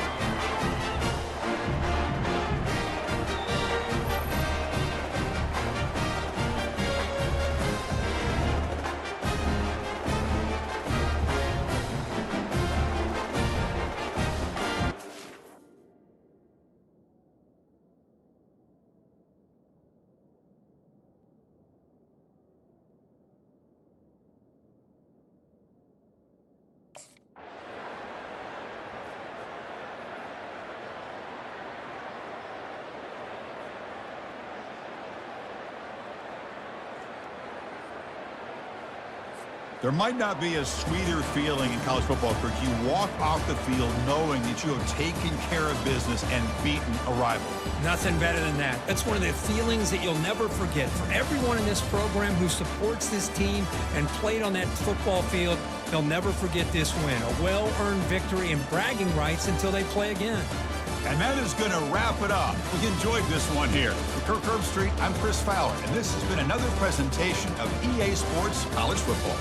There might not be a sweeter feeling in college football, Kirk. You walk off the field knowing that you have taken care of business and beaten a rival. Nothing better than that. That's one of the feelings that you'll never forget. For everyone in this program who supports this team and played on that football field, they'll never forget this win. A well-earned victory and bragging rights until they play again. And that is going to wrap it up. We enjoyed this one here. For Kirk Herbstreit, I'm Chris Fowler, and this has been another presentation of EA Sports College Football.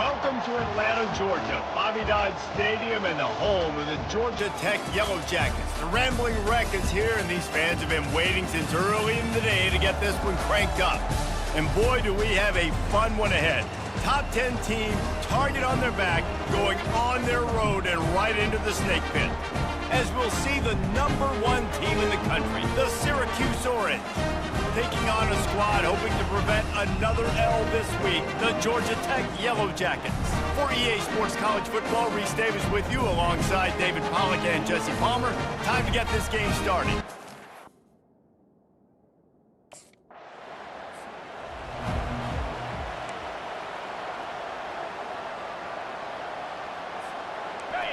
Welcome to Atlanta, Georgia, Bobby Dodd Stadium and the home of the Georgia Tech Yellow Jackets. The Rambling Wreck is here, and these fans have been waiting since early in the day to get this one cranked up. And boy, do we have a fun one ahead. Top 10 team, target on their back, going on their road and right into the snake pit. As we'll see the #1 team in the country, the Syracuse Orange, taking on a squad hoping to prevent another L this week, the Georgia Tech Yellow Jackets. For EA Sports College Football, Reese Davis with you alongside David Pollack and Jesse Palmer. Time to get this game started.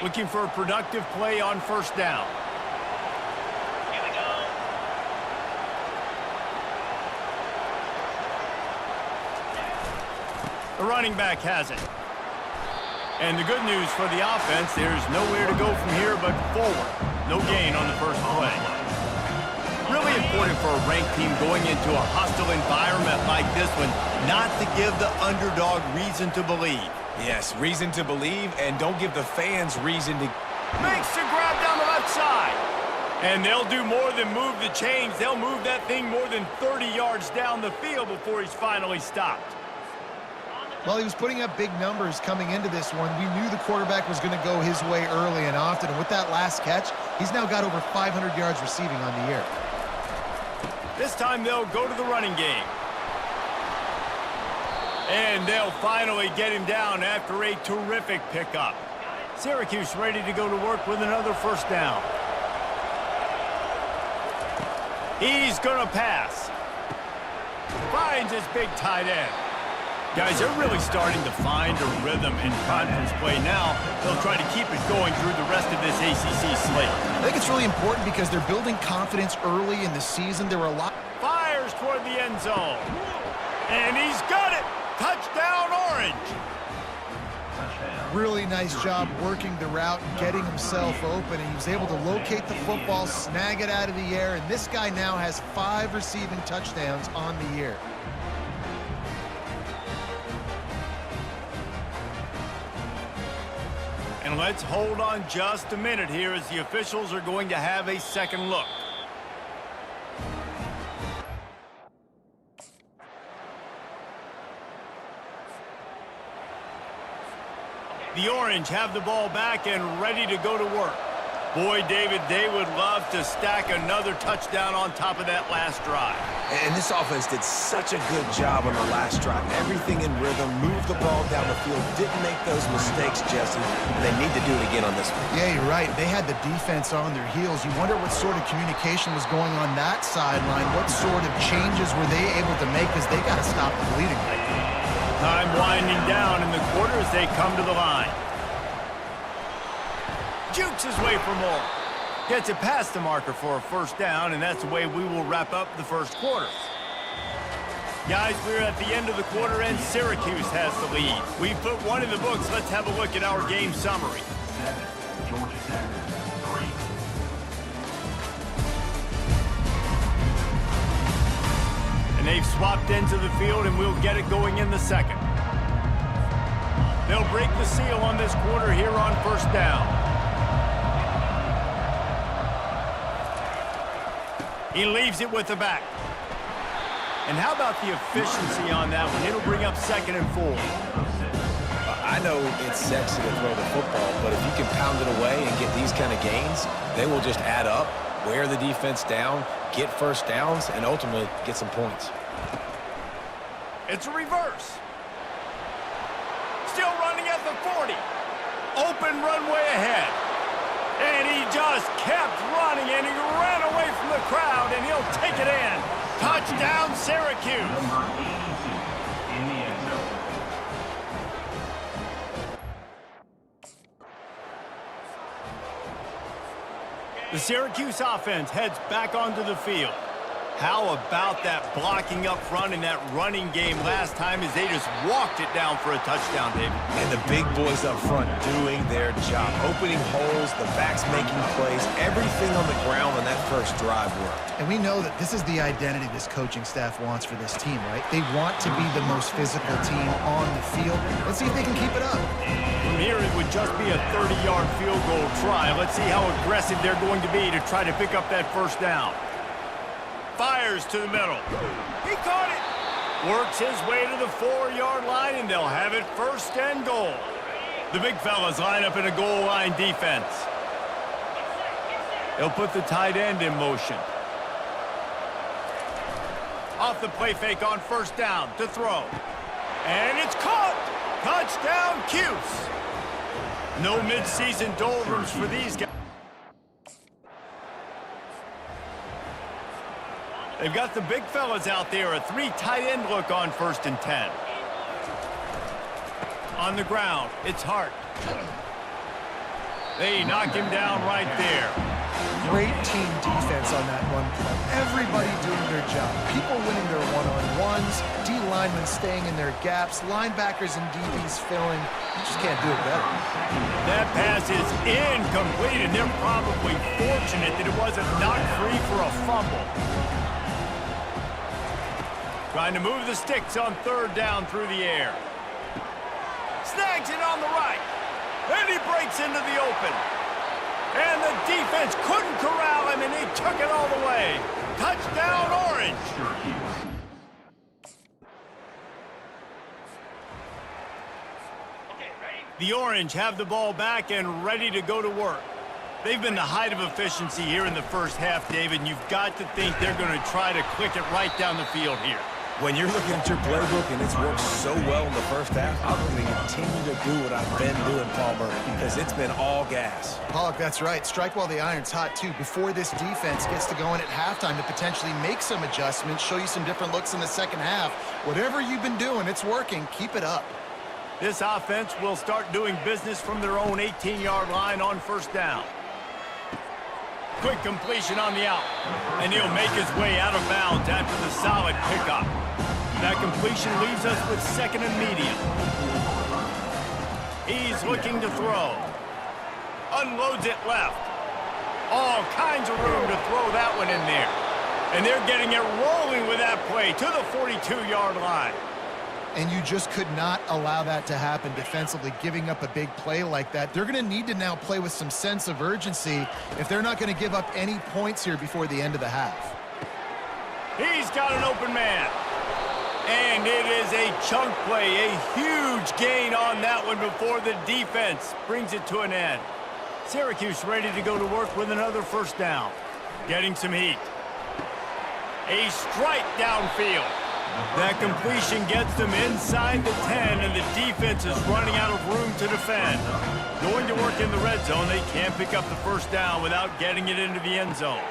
Looking for a productive play on first down. Here we go. The running back has it. And the good news for the offense, there's nowhere to go from here but forward. No gain on the first play. Really important for a ranked team going into a hostile environment like this one, not to give the underdog reason to believe. Yes, reason to believe, and don't give the fans reason to... Makes the grab down the left side. And they'll do more than move the chains. They'll move that thing more than 30 yards down the field before he's finally stopped. Well, he was putting up big numbers coming into this one. We knew the quarterback was going to go his way early and often. And with that last catch, he's now got over 500 yards receiving on the year. This time they'll go to the running game. And they'll finally get him down after a terrific pickup. Syracuse ready to go to work with another first down. He's going to pass. Finds his big tight end. Guys, they're really starting to find a rhythm in conference play now. They'll try to keep it going through the rest of this ACC slate. I think it's really important because they're building confidence early in the season. There were a lot... Fires toward the end zone. And he's got it. Touchdown, Orange. Really nice job working the route and getting himself open. And he was able to locate the football, snag it out of the air. And this guy now has 5 receiving touchdowns on the year. And let's hold on just a minute here as the officials are going to have a second look. The Orange have the ball back and ready to go to work. Boy, David, they would love to stack another touchdown on top of that last drive. And this offense did such a good job on the last drive. Everything in rhythm, moved the ball down the field, didn't make those mistakes, Jesse. And they need to do it again on this one. Yeah, you're right. They had the defense on their heels. You wonder what sort of communication was going on that sideline. What sort of changes were they able to make because they got to stop the bleeding right there. Time winding down in the quarter as they come to the line. Jukes his way for more. Gets it past the marker for a first down, and that's the way we will wrap up the first quarter. Guys, we're at the end of the quarter, and Syracuse has the lead. We've put one in the books. Let's have a look at our game summary. And they've swapped into the field, and we'll get it going in the second. They'll break the seal on this quarter here on first down. He leaves it with the back. And how about the efficiency on that one? It'll bring up 2nd and 4. I know it's sexy to throw the football, but if you can pound it away and get these kind of gains, they will just add up, wear the defense down, get first downs, and ultimately get some points. It's a reverse. Still running at the 40. Open runway ahead. And he just kept running, and he ran away from the crowd, and he'll take it in. Touchdown, Syracuse. The Syracuse offense heads back onto the field. How about that blocking up front in that running game last time as they just walked it down for a touchdown, David? And the big boys up front doing their job. Opening holes, the backs making plays, everything on the ground on that first drive worked. And we know that this is the identity this coaching staff wants for this team, right? They want to be the most physical team on the field. Let's see if they can keep it up. From here, it would just be a 30-yard field goal try. Let's see how aggressive they're going to be to try to pick up that first down. Fires to the middle. He caught it. Works his way to the 4-yard line, and they'll have it first and goal. The big fellas line up in a goal line defense. They'll put the tight end in motion. Off the play fake on first down to throw. And it's caught. Touchdown, Cuse. No mid-season doldrums for these guys. They've got the big fellas out there. A 3 tight end look on first and 10. On the ground, it's Hart. They knock him down right there. Great team defense on that run play. Everybody doing their job. People winning their one-on-ones, D linemen staying in their gaps, linebackers and DBs filling. You just can't do it better. That pass is incomplete, and they're probably fortunate that it wasn't knocked free for a fumble. Trying to move the sticks on third down through the air. Snags it on the right. And he breaks into the open. And the defense couldn't corral him, and he took it all the way. Touchdown, Orange. The Orange have the ball back and ready to go to work. They've been the height of efficiency here in the first half, David, and you've got to think they're going to try to click it right down the field here. When you're looking at your playbook and it's worked so well in the first half, I'm going to continue to do what I've been doing, Palmer, because it's been all gas. Pollock, that's right. Strike while the iron's hot, too. Before this defense gets to going at halftime to potentially make some adjustments, show you some different looks in the second half. Whatever you've been doing, it's working. Keep it up. This offense will start doing business from their own 18-yard line on first down. Quick completion on the out. And he'll make his way out of bounds after the solid pickup. That completion leaves us with second and medium. He's looking to throw. Unloads it left. All kinds of room to throw that one in there. And they're getting it rolling with that play to the 42-yard line. And you just could not allow that to happen defensively, giving up a big play like that. They're going to need to now play with some sense of urgency if they're not going to give up any points here before the end of the half. He's got an open man. And it is a chunk play, a huge gain on that one before the defense brings it to an end. Syracuse ready to go to work with another first down. Getting some heat. A strike downfield. That completion gets them inside the 10, and the defense is running out of room to defend. Going to work in the red zone, they can't pick up the first down without getting it into the end zone.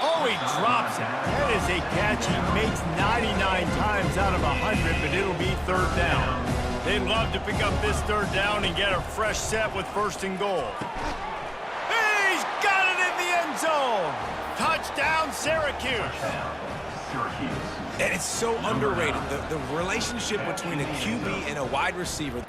Oh, he drops it. That is a catch he makes 99 times out of 100, but it'll be third down. They'd love to pick up this third down and get a fresh set with first and goal. He's got it in the end zone. Touchdown, Syracuse. And it's so underrated, the relationship between a QB and a wide receiver.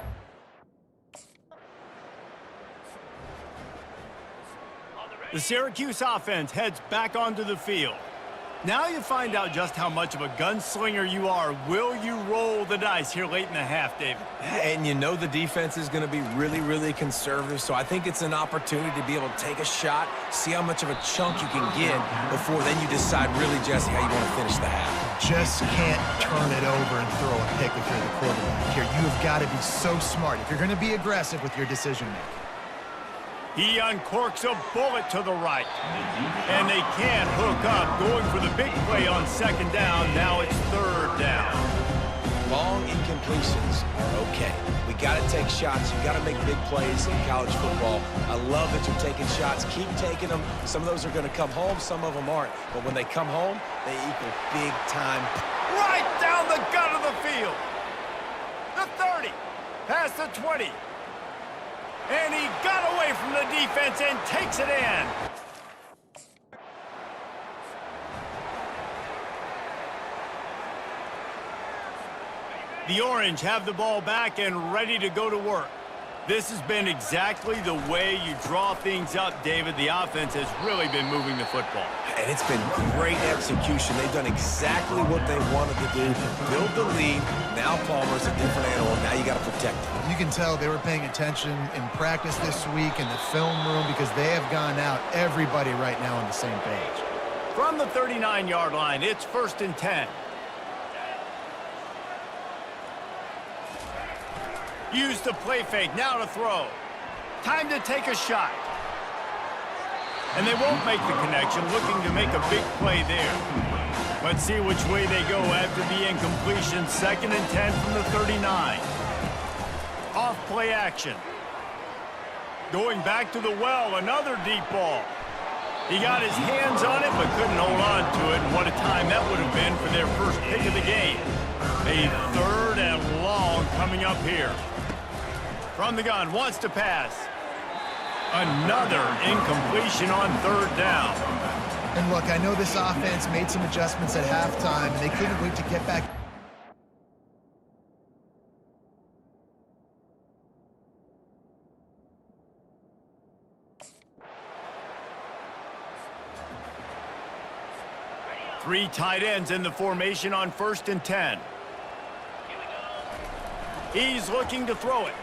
The Syracuse offense heads back onto the field. Now you find out just how much of a gunslinger you are. Will you roll the dice here late in the half, David? And you know the defense is going to be really, really conservative, so I think it's an opportunity to be able to take a shot, see how much of a chunk you can get before then you decide really, Jesse, how you want to finish the half. Just can't turn it over and throw a pick if you're the quarterback here. You have got to be so smart if you're going to be aggressive with your decision-making. He uncorks a bullet to the right. And they can't hook up, going for the big play on second down. Now it's third down. Long incompletions are okay. We got to take shots. You got to make big plays in college football. I love that you're taking shots. Keep taking them. Some of those are going to come home. Some of them aren't. But when they come home, they equal big time. Right down the gut of the field. The 30. Past the 20. And he got away from the defense and takes it in. The Orange have the ball back and ready to go to work. This has been exactly the way you draw things up, David. The offense has really been moving the football. And it's been great execution. They've done exactly what they wanted to do. Build the lead. Now Palmer's a different animal. Now you got to protect him. You can tell they were paying attention in practice this week in the film room because they have gone out, everybody right now on the same page. From the 39-yard line, it's 1st and 10. Use the play fake, now to throw. Time to take a shot. And they won't make the connection, looking to make a big play there. Let's see which way they go after the incompletion. 2nd and 10 from the 39. Off play action. Going back to the well, another deep ball. He got his hands on it, but couldn't hold on to it. And what a time that would have been for their first pick of the game. A 3rd and long coming up here. From the gun, wants to pass. Another incompletion on 3rd down. And look, I know this offense made some adjustments at halftime, and they couldn't wait to get back. Three tight ends in the formation on 1st and 10. He's looking to throw it.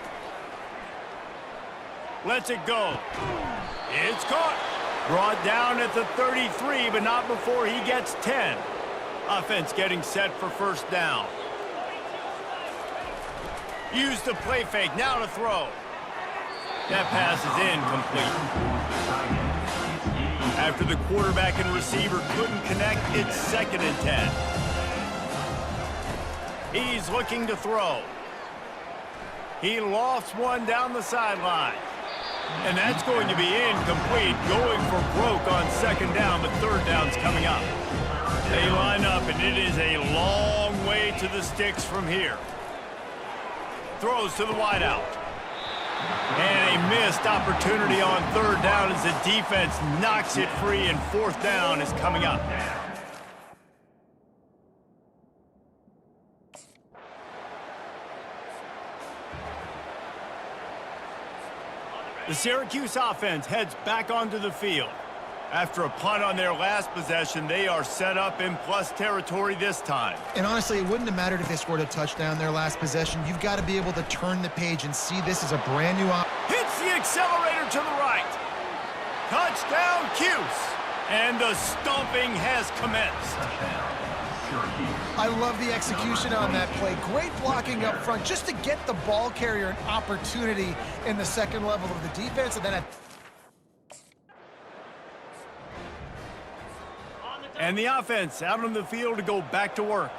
Lets it go. It's caught. Brought down at the 33, but not before he gets 10. Offense getting set for 1st down. Use the play fake, now to throw. That pass is incomplete. After the quarterback and receiver couldn't connect, it's 2nd and 10. He's looking to throw. He lofts one down the sideline. And that's going to be incomplete, going for broke on 2nd down, but 3rd down's coming up. They line up, and it is a long way to the sticks from here. Throws to the wideout. And a missed opportunity on 3rd down as the defense knocks it free, and 4th down is coming up. The Syracuse offense heads back onto the field. After a punt on their last possession, they are set up in plus territory this time. And honestly, it wouldn't have mattered if they scored a touchdown their last possession. You've got to be able to turn the page and see this as a brand new hits the accelerator to the right. Touchdown, Cuse. And the stomping has commenced. I love the execution on that play. Great blocking up front just to get the ball carrier an opportunity in the 2nd level of the defense. And then and the offense out on the field to go back to work.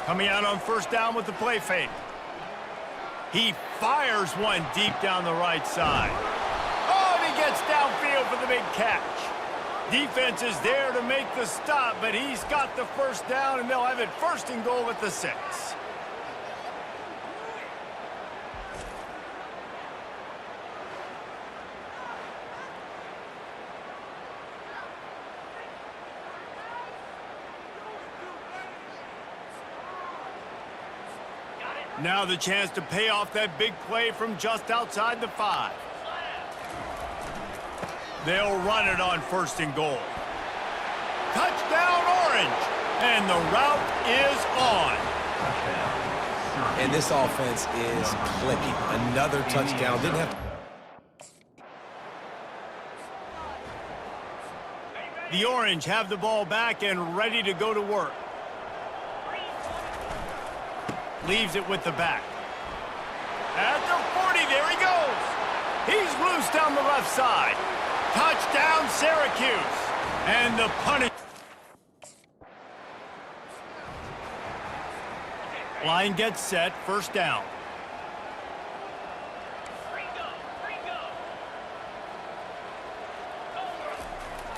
Coming out on 1st down with the play fake. He fires one deep down the right side. Oh, and he gets downfield for the big catch. Defense is there to make the stop, but he's got the 1st down, and they'll have it 1st and goal at the 6. Now the chance to pay off that big play from just outside the 5. They'll run it on 1st and goal. Touchdown, Orange! And the route is on. And this offense is clicking. Another touchdown. Didn't have to. The Orange have the ball back and ready to go to work. Leaves it with the back. At the 40, there he goes. He's loose down the left side. Touchdown, Syracuse. And the punish. Line gets set, 1st down.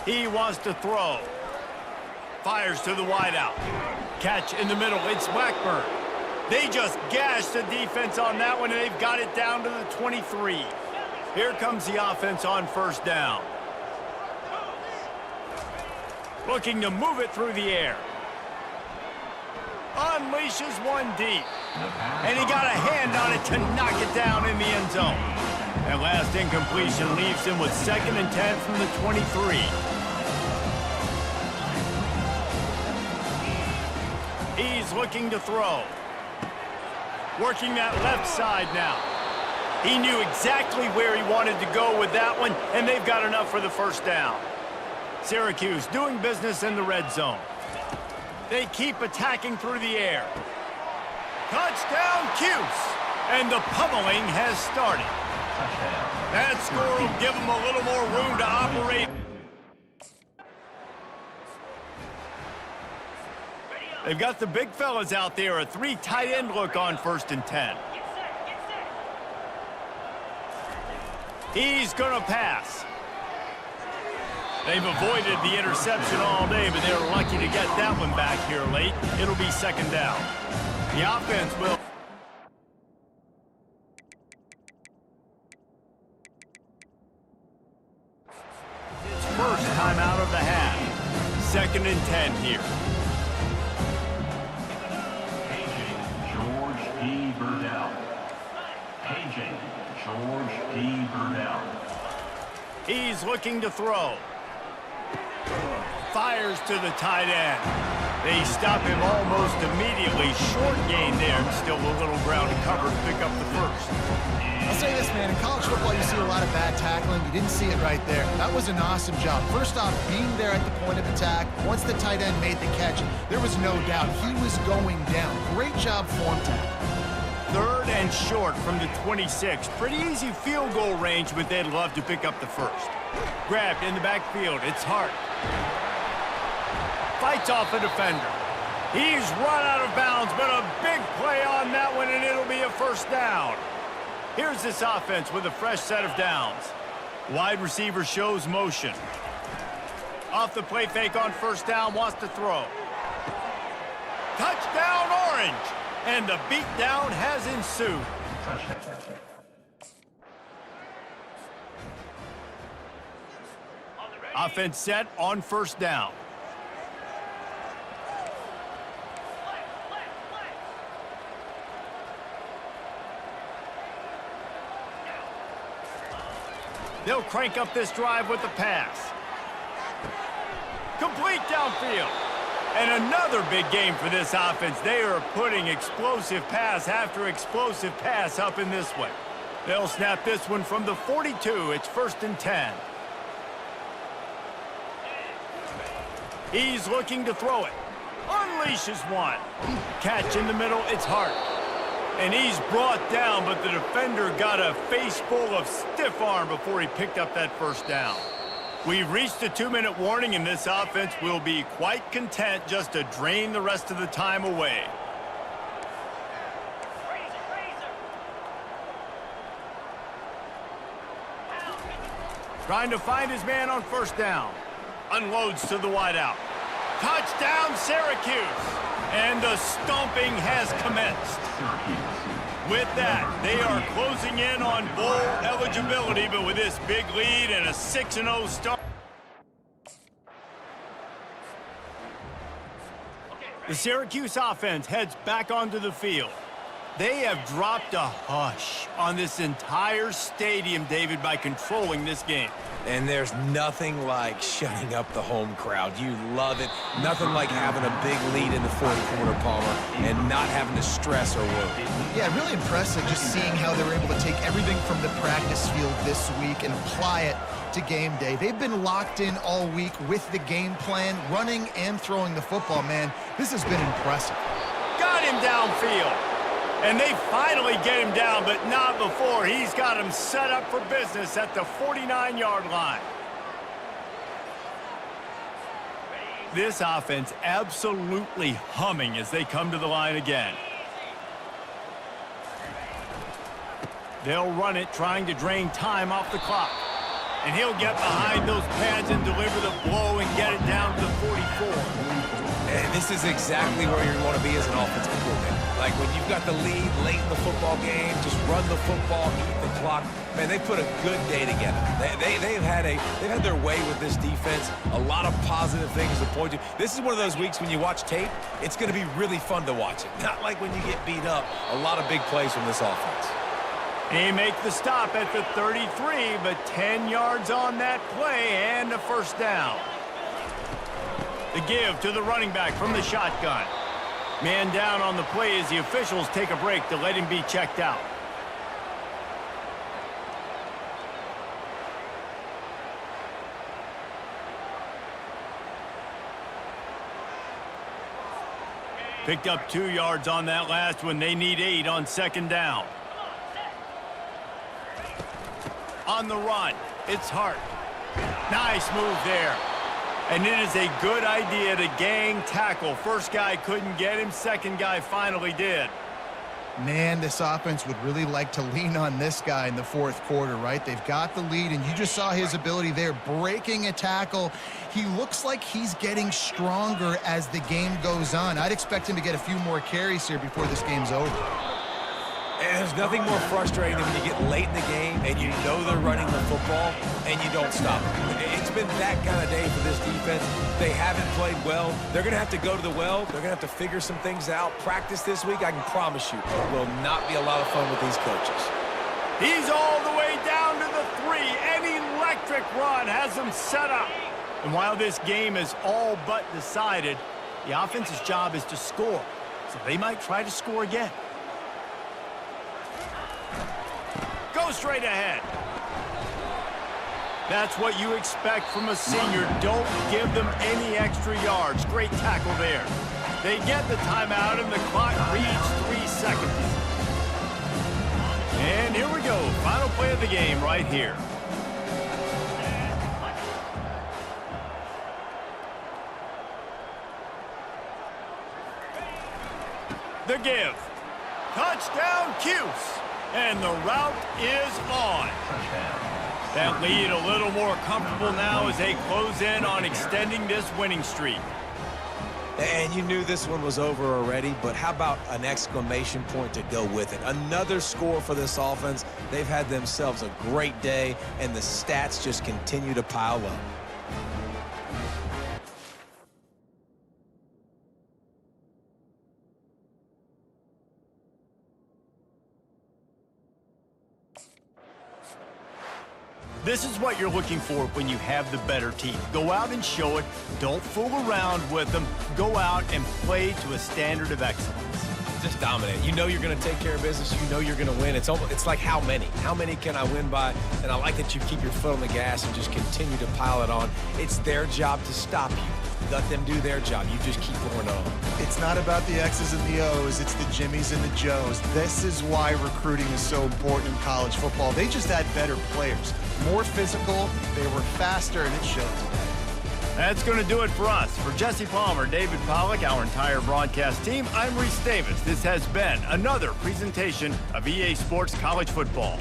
He wants to throw. Fires to the wideout. Catch in the middle, it's Blackburn. They just gashed the defense on that one, and they've got it down to the 23. Here comes the offense on 1st down. Looking to move it through the air. unleashes one deep. And he got a hand on it to knock it down in the end zone. That last incompletion leaves him with 2nd and 10 from the 23. He's looking to throw. Working that left side now. He knew exactly where he wanted to go with that one, and they've got enough for the first down. Syracuse doing business in the red zone. They keep attacking through the air. Touchdown, Cuse! And the pummeling has started. That score will give them a little more room to operate. They've got the big fellas out there, a 3 tight end look on 1st and 10. He's gonna pass. They've avoided the interception all day, but they're lucky to get that one back here late. It'll be 2nd down. The offense will. It's first time out of the half. 2nd and 10 here. George P. Burdell. He's looking to throw. Fires to the tight end. They stop him almost immediately. Short gain there. Still a little ground to cover to pick up the first. I'll say this, man. In college football, you see a lot of bad tackling. You didn't see it right there. That was an awesome job. First off, being there at the point of attack. Once the tight end made the catch, there was no doubt he was going down. Great job form tackle. 3rd and short from the 26. Pretty easy field goal range, but they'd love to pick up the first. Grabbed in the backfield. It's Hart. Fights off a defender. He's run out of bounds, but a big play on that one, and it'll be a first down. Here's this offense with a fresh set of downs. Wide receiver shows motion. Off the play fake on 1st down, wants to throw. Touchdown, Orange! And the beatdown has ensued. Offense set on 1st down. They'll crank up this drive with the pass. Complete downfield. And another big game for this offense. They are putting explosive pass after explosive pass up in this one. They'll snap this one from the 42. It's 1st and 10. He's looking to throw it. Unleashes one. Catch in the middle. It's Hart. And he's brought down, but the defender got a face full of stiff arm before he picked up that first down. We've reached a 2-minute warning, and this offense will be quite content just to drain the rest of the time away. Trying to find his man on 1st down. Unloads to the wideout. Touchdown, Syracuse! And the stomping has commenced. With that, they are closing in on bowl eligibility, but with this big lead and a 6-0 start. The Syracuse offense heads back onto the field. They have dropped a hush on this entire stadium, David, by controlling this game. And there's nothing like shutting up the home crowd. You love it. Nothing like having a big lead in the 4th quarter, Palmer, and not having to stress or worry. Yeah, really impressive just seeing how they were able to take everything from the practice field this week and apply it to game day. They've been locked in all week with the game plan, running and throwing the football, man. This has been impressive. Got him downfield. And they finally get him down, but not before. He's got him set up for business at the 49-yard line. This offense absolutely humming as they come to the line again. They'll run it, trying to drain time off the clock. And he'll get behind those pads and deliver the blow and get it down to the 44. And this is exactly where you want to be as an offensive coordinator. Like when you've got the lead late in the football game, just run the football, eat the clock. Man, they put a good day together. They've had their way with this defense. A lot of positive things to point to. This is one of those weeks when you watch tape, it's going to be really fun to watch it. Not like when you get beat up. A lot of big plays from this offense. He makes the stop at the 33, but 10 yards on that play and a first down. The give to the running back from the shotgun. Man down on the play as the officials take a break to let him be checked out. Picked up 2 yards on that last one. They need 8 on second down. On the run, it's Hart. Nice move there. And it is a good idea to gang tackle. First guy couldn't get him. Second guy finally did. Man, this offense would really like to lean on this guy in the fourth quarter, right? They've got the lead, and you just saw his ability there, breaking a tackle. He looks like he's getting stronger as the game goes on. I'd expect him to get a few more carries here before this game's over. And there's nothing more frustrating than when you get late in the game and you know they're running the football and you don't stop them. It's been that kind of day for this defense. They haven't played well. They're going to have to go to the well. They're going to have to figure some things out. Practice this week, I can promise you, will not be a lot of fun with these coaches. He's all the way down to the 3. An electric run has them set up. And while this game is all but decided, the offense's job is to score. So they might try to score again. Go straight ahead. That's what you expect from a senior. Don't give them any extra yards. Great tackle there. They get the timeout, and the clock reads 3 seconds. And here we go. Final play of the game right here. The give. Touchdown, Cuse. And the route is on. That lead a little more comfortable now as they close in on extending this winning streak. And you knew this one was over already, but how about an exclamation point to go with it? Another score for this offense. They've had themselves a great day, and the stats just continue to pile up. This is what you're looking for when you have the better team. Go out and show it. Don't fool around with them. Go out and play to a standard of excellence. Just dominate. You know you're going to take care of business. You know you're going to win. It's like how many? How many can I win by? And I like that you keep your foot on the gas and just continue to pile it on. It's their job to stop you. Let them do their job. You just keep going on. It's not about the X's and the O's. It's the Jimmies and the Joes. This is why recruiting is so important in college football. They just had better players, more physical, they were faster, and it showed today. That's going to do it for us. For Jesse Palmer, David Pollack, our entire broadcast team, I'm Reese Davis. This has been another presentation of EA Sports College Football.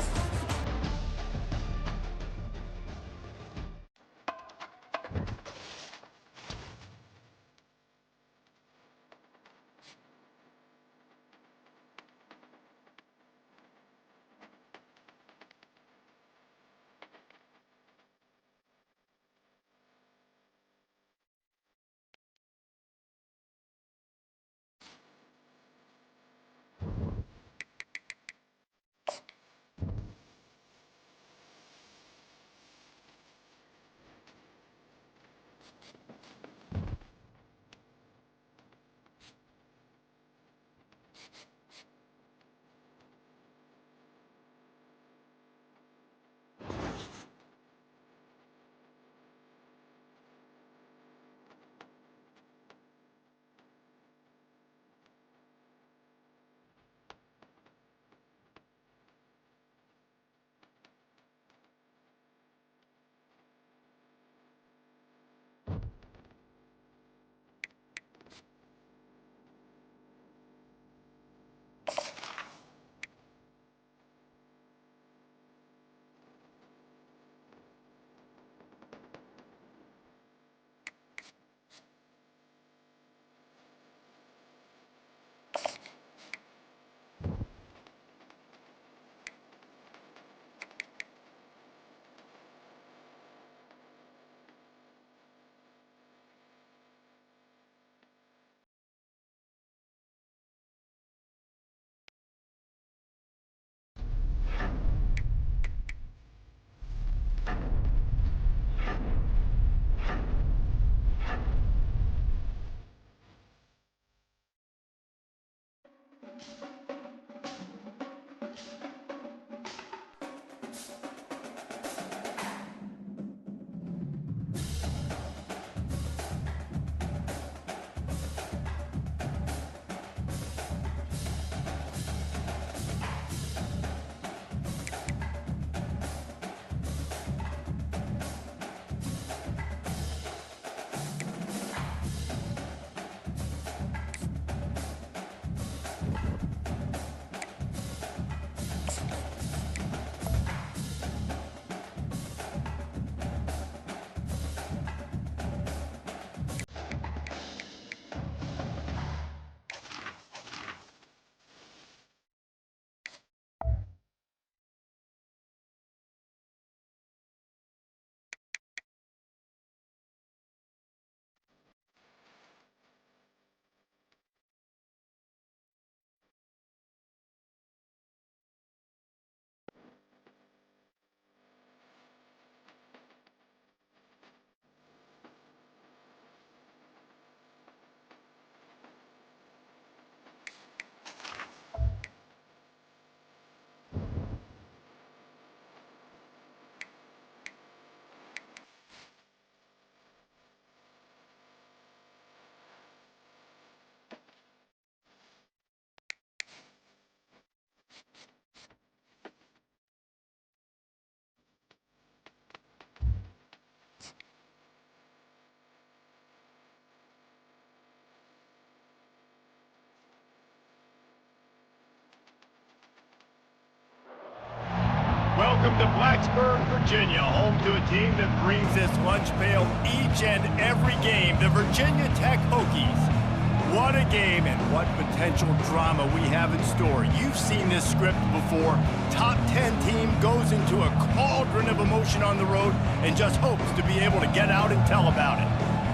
Welcome to Blacksburg, Virginia, home to a team that brings this lunch pail each and every game, the Virginia Tech Hokies. What a game and what potential drama we have in store. You've seen this script before. Top 10 team goes into a cauldron of emotion on the road and just hopes to be able to get out and tell about it.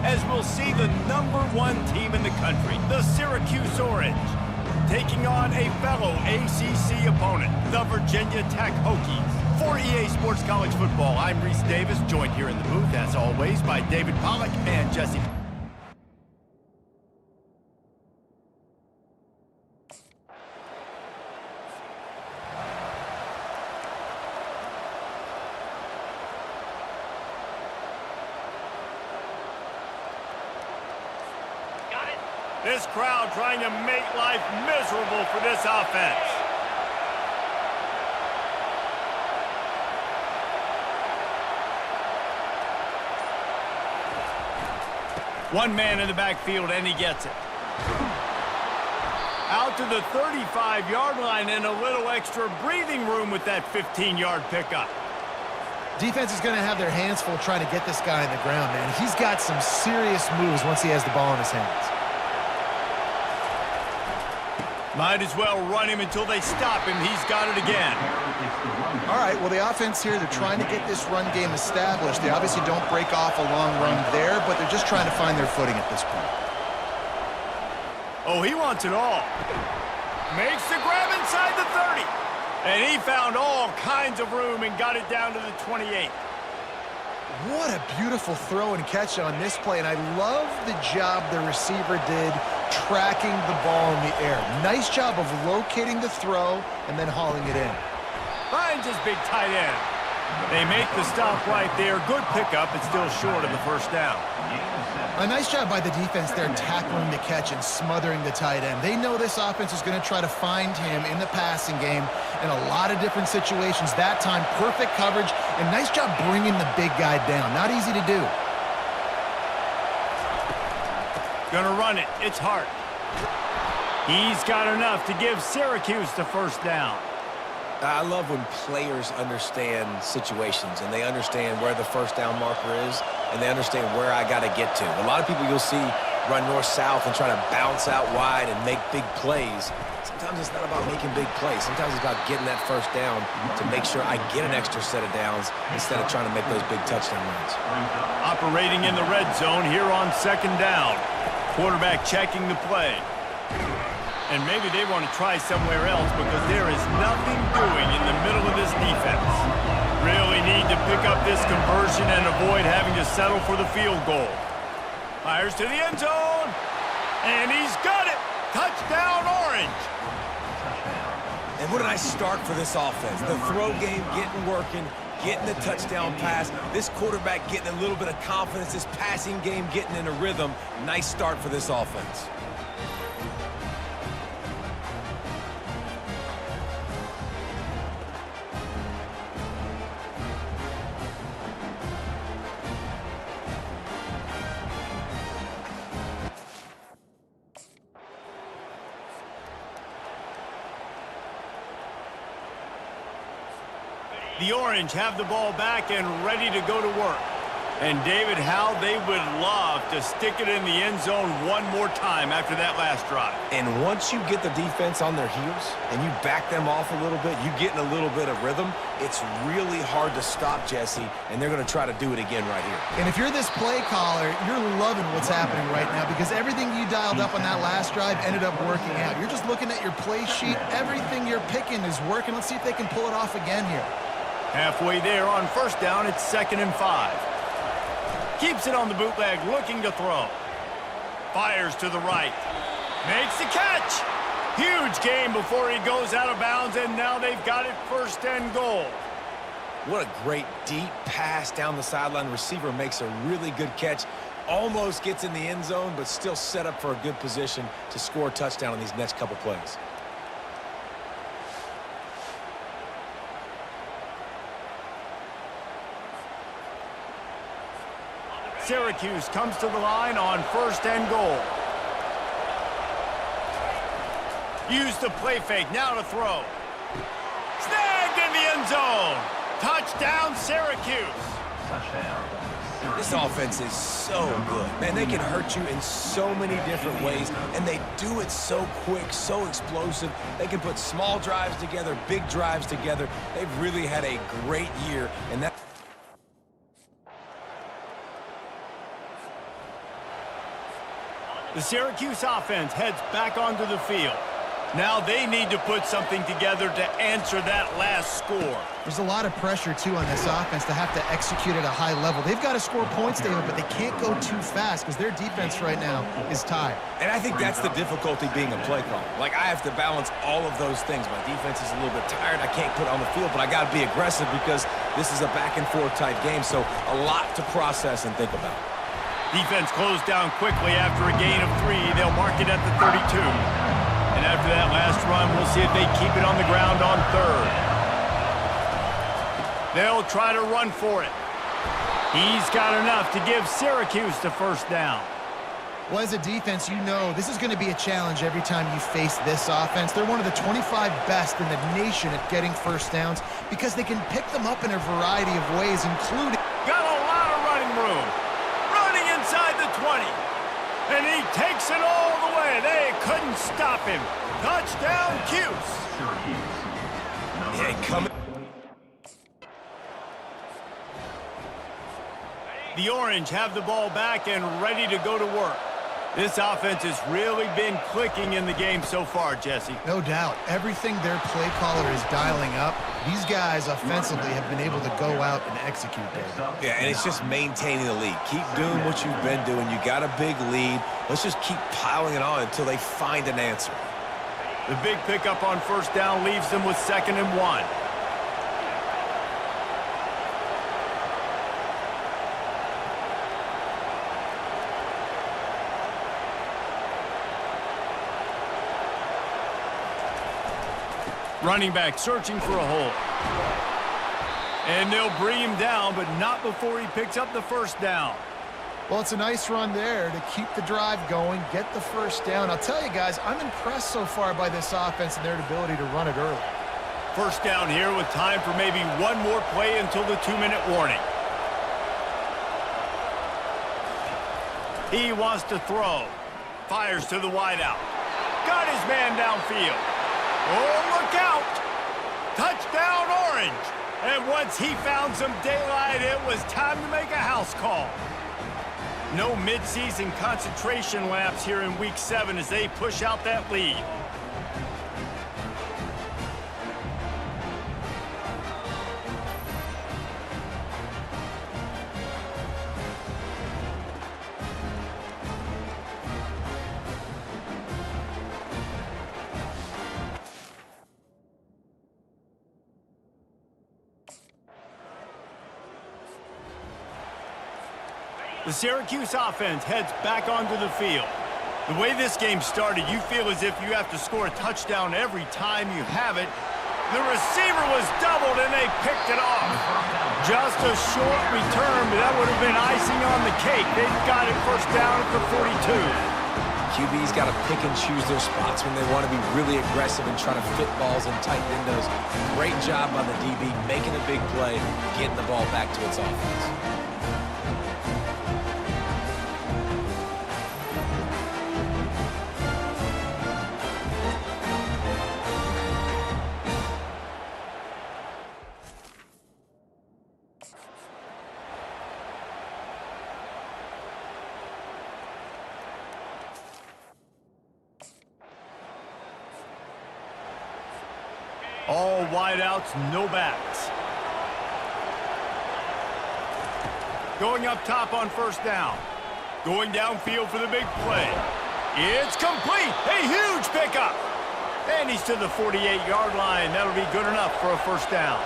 As we'll see the #1 team in the country, the Syracuse Orange, taking on a fellow ACC opponent, the Virginia Tech Hokies. For EA Sports College Football, I'm Reese Davis, joined here in the booth, as always, by David Pollack and Jesse. Got it. This crowd trying to make life miserable for this offense. One man in the backfield, and he gets it. Out to the 35-yard line, and a little extra breathing room with that 15-yard pickup. Defense is going to have their hands full trying to get this guy on the ground, man. He's got some serious moves once he has the ball in his hands. Might as well run him until they stop him. He's got it again. All right, well, the offense here, they're trying to get this run game established. They obviously don't break off a long run there, but they're just trying to find their footing at this point. Oh, he wants it all. Makes the grab inside the 30. And he found all kinds of room and got it down to the 28. What a beautiful throw and catch on this play, and I love the job the receiver did tracking the ball in the air. Nice job of locating the throw and then hauling it in. Finds his big tight end. They make the stop right there. Good pickup, but still short of the first down. A nice job by the defense there tackling the catch and smothering the tight end. They know this offense is going to try to find him in the passing game in a lot of different situations. That time, perfect coverage, and nice job bringing the big guy down. Not easy to do. Gonna run it. It's Hart. He's got enough to give Syracuse the first down. I love when players understand situations and they understand where the first down marker is and they understand where I got to get to. A lot of people you'll see run north-south and try to bounce out wide and make big plays. Sometimes it's not about making big plays. Sometimes it's about getting that first down to make sure I get an extra set of downs instead of trying to make those big touchdown runs. Operating in the red zone here on second down. Quarterback checking the play. And maybe they want to try somewhere else because there is nothing doing in the middle of this defense. Really need to pick up this conversion and avoid having to settle for the field goal. Fires to the end zone. And he's got it. Touchdown, Orange. And what a nice start for this offense. The throw game getting working, getting the touchdown pass. This quarterback getting a little bit of confidence. This passing game getting in a rhythm. Nice start for this offense. The Orange have the ball back and ready to go to work. And David, how they would love to stick it in the end zone one more time after that last drive. And once you get the defense on their heels and you back them off a little bit, you get in a little bit of rhythm, it's really hard to stop, Jesse, and they're going to try to do it again right here. And if you're this play caller, you're loving what's happening right now because everything you dialed up on that last drive ended up working out. You're just looking at your play sheet. Everything you're picking is working. Let's see if they can pull it off again here. Halfway there on first down, it's 2nd and 5. Keeps it on the bootleg, looking to throw. Fires to the right. Makes the catch. Huge gain before he goes out of bounds, and now they've got it 1st and goal. What a great deep pass down the sideline. Receiver makes a really good catch. Almost gets in the end zone, but still set up for a good position to score a touchdown on these next couple plays. Syracuse comes to the line on 1st and goal. Use the play fake, now to throw. Snagged in the end zone. Touchdown, Syracuse. This offense is so good. Man, they can hurt you in so many different ways, and they do it so quick, so explosive. They can put small drives together, big drives together. They've really had a great year, and that... The Syracuse offense heads back onto the field. Now they need to put something together to answer that last score. There's a lot of pressure, too, on this offense to have to execute at a high level. They've got to score points, David, but they can't go too fast because their defense right now is tired. And I think that's the difficulty being a play caller. Like, I have to balance all of those things. My defense is a little bit tired. I can't put it on the field, but I got to be aggressive because this is a back-and-forth type game, so a lot to process and think about. Defense closed down quickly after a gain of 3. They'll mark it at the 32. And after that last run, we'll see if they keep it on the ground on 3rd. They'll try to run for it. He's got enough to give Syracuse the 1st down. Well, as a defense, you know this is going to be a challenge every time you face this offense. They're one of the 25 best in the nation at getting 1st downs because they can pick them up in a variety of ways, including... Got a lot of running room. Running inside the 20. And he takes it all the way. They couldn't stop him. Touchdown, Cuse. Yeah, coming. The Orange have the ball back and ready to go to work. This offense has really been clicking in the game so far, Jesse. No doubt. Everything their play caller is dialing up, these guys offensively have been able to go out and execute there. Yeah, and it's just maintaining the lead. Keep doing what you've been doing. You got a big lead. Let's just keep piling it on until they find an answer. The big pickup on 1st down leaves them with 2nd and 1. Running back searching for a hole. And they'll bring him down, but not before he picks up the 1st down. Well, it's a nice run there to keep the drive going, get the 1st down. I'll tell you guys, I'm impressed so far by this offense and their ability to run it early. 1st down here with time for maybe one more play until the 2-minute warning. He wants to throw. Fires to the wideout. Got his man downfield. Oh, look out! Touchdown, Orange! And once he found some daylight, it was time to make a house call. No midseason concentration laps here in Week 7 as they push out that lead. The Syracuse offense heads back onto the field. The way this game started, you feel as if you have to score a touchdown every time you have it. The receiver was doubled, and they picked it off. Just a short return, but that would have been icing on the cake. They've got it first down at the 42. QB's got to pick and choose their spots when they want to be really aggressive and try to fit balls in tight windows. Great job by the DB making a big play, getting the ball back to its offense. All wideouts, no backs. Going up top on first down. Going downfield for the big play. It's complete. A huge pickup. And he's to the 48-yard line. That'll be good enough for a first down.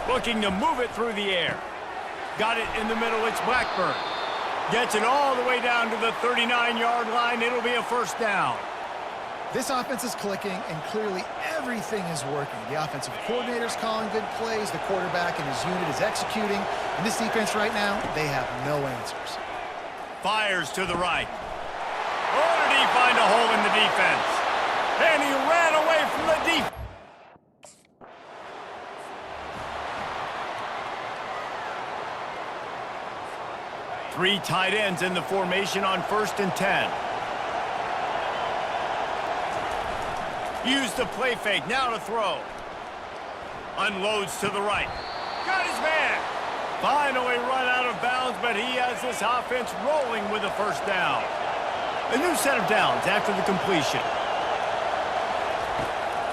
Looking to move it through the air. Got it in the middle. It's Blackburn. Gets it all the way down to the 39-yard line. It'll be a first down. This offense is clicking, and clearly everything is working. The offensive coordinator's calling good plays. The quarterback and his unit is executing. And this defense right now, they have no answers. Fires to the right. Oh, did he find a hole in the defense? And he ran away from the defense. Three tight ends in the formation on 1st and 10. Use the play fake, now to throw. Unloads to the right. Got his man. Finally run out of bounds, but he has this offense rolling with a first down. A new set of downs after the completion.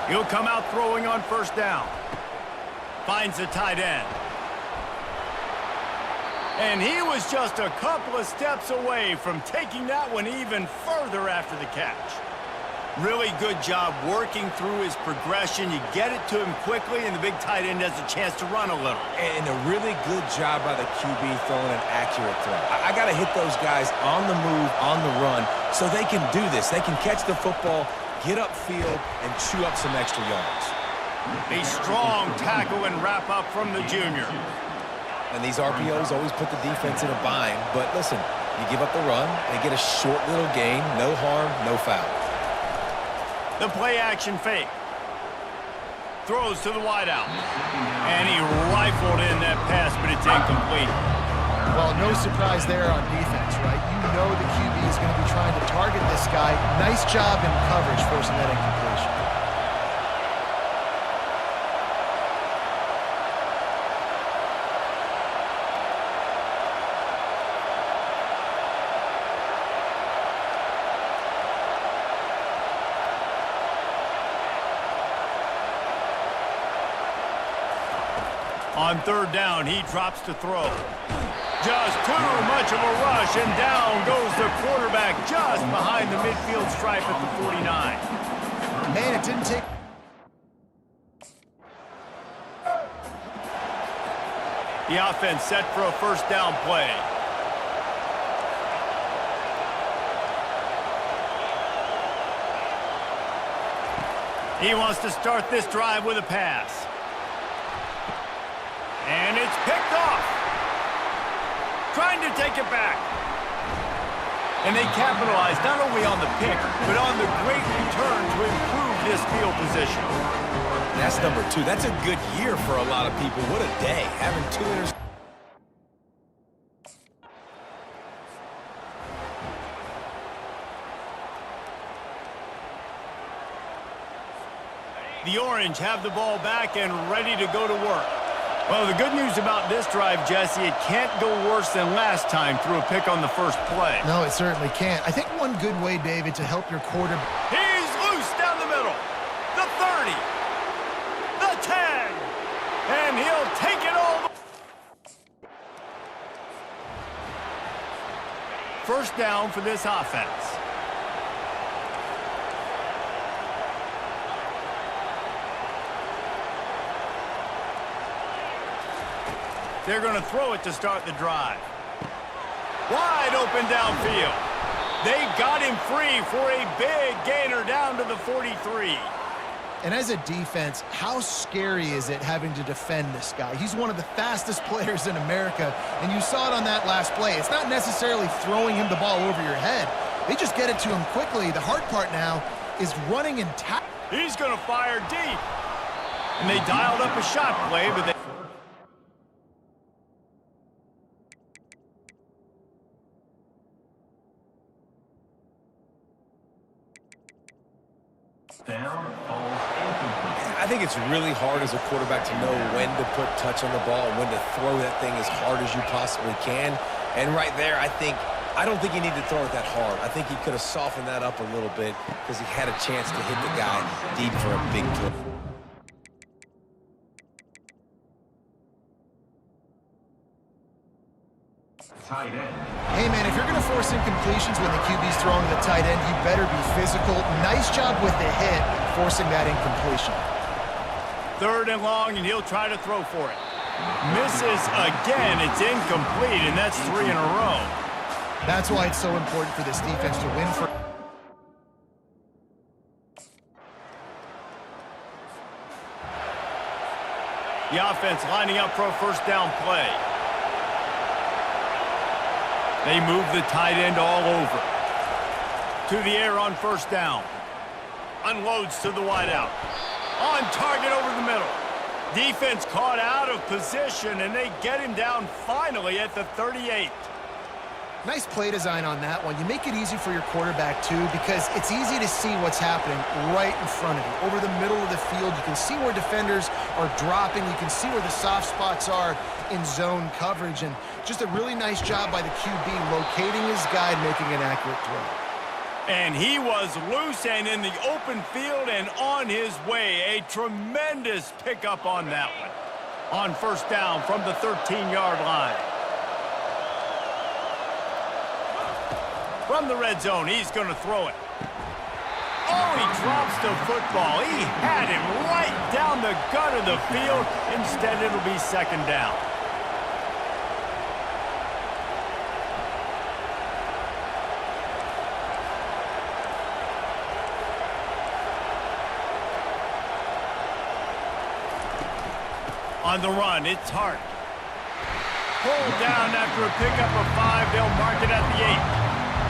He'll come out throwing on first down. Finds the tight end. And he was just a couple of steps away from taking that one even further after the catch. Really good job working through his progression. You get it to him quickly, and the big tight end has a chance to run a little. And a really good job by the QB throwing an accurate throw. I got to hit those guys on the move, on the run, so they can do this. They can catch the football, get upfield, and chew up some extra yards. A strong tackle and wrap up from the junior. And these RPOs always put the defense in a bind. But listen, you give up the run, they get a short little gain, no harm, no foul. The play-action fake. Throws to the wideout. And he rifled in that pass, but it's incomplete. Well, no surprise there on defense, right? You know the QB is going to be trying to target this guy. Nice job in coverage forcing that incompletion. On 3rd down, he drops to throw. Just too much of a rush, and down goes the quarterback just behind the midfield stripe at the 49. Man, it didn't take... The offense set for a first down play. He wants to start this drive with a pass. And it's picked off. Trying to take it back. And they capitalize not only on the pick, but on the great return to improve this field position. That's number 2. That's a good year for a lot of people. What a day, having 2 interceptions. The Orange have the ball back and ready to go to work. Well, the good news about this drive, Jesse, it can't go worse than last time through a pick on the first play. No, it certainly can't. I think one good way, David, to help your quarterback... He's loose down the middle. The 30. The 10. And he'll take it all. First down for this offense. They're going to throw it to start the drive. Wide open downfield. They got him free for a big gainer down to the 43. And as a defense, how scary is it having to defend this guy? He's one of the fastest players in America, and you saw it on that last play. It's not necessarily throwing him the ball over your head. They just get it to him quickly. The hard part now is running and tackling. He's going to fire deep. And they dialed up a shot play, but they... I think it's really hard as a quarterback to know when to put touch on the ball and when to throw that thing as hard as you possibly can. And right there, I don't think he needed to throw it that hard. I think he could have softened that up a little bit because he had a chance to hit the guy deep for a big play. Tight end. Hey, man, if you're going to force incompletions when the QB's throwing to the tight end, you better be physical. Nice job with the hit, forcing that incompletion. 3rd and long, and he'll try to throw for it. Misses again. It's incomplete, and that's 3 in a row. That's why it's so important for this defense to win for... The offense lining up for a first down play. They move the tight end all over. To the air on first down. Unloads to the wideout. On target over the middle. Defense caught out of position, and they get him down finally at the 38. Nice play design on that one. You make it easy for your quarterback, too, because it's easy to see what's happening right in front of you. Over the middle of the field, you can see where defenders are dropping. You can see where the soft spots are in zone coverage. And just a really nice job by the QB locating his guy and making an accurate throw. And he was loose and in the open field and on his way. A tremendous pickup on that one. On first down from the 13-yard line. From the red zone, he's going to throw it. Oh, he drops the football. He had him right down the gut of the field. Instead, it'll be 2nd down. On the run, it's Hart. Pulled down after a pickup of 5. They'll mark it at the 8.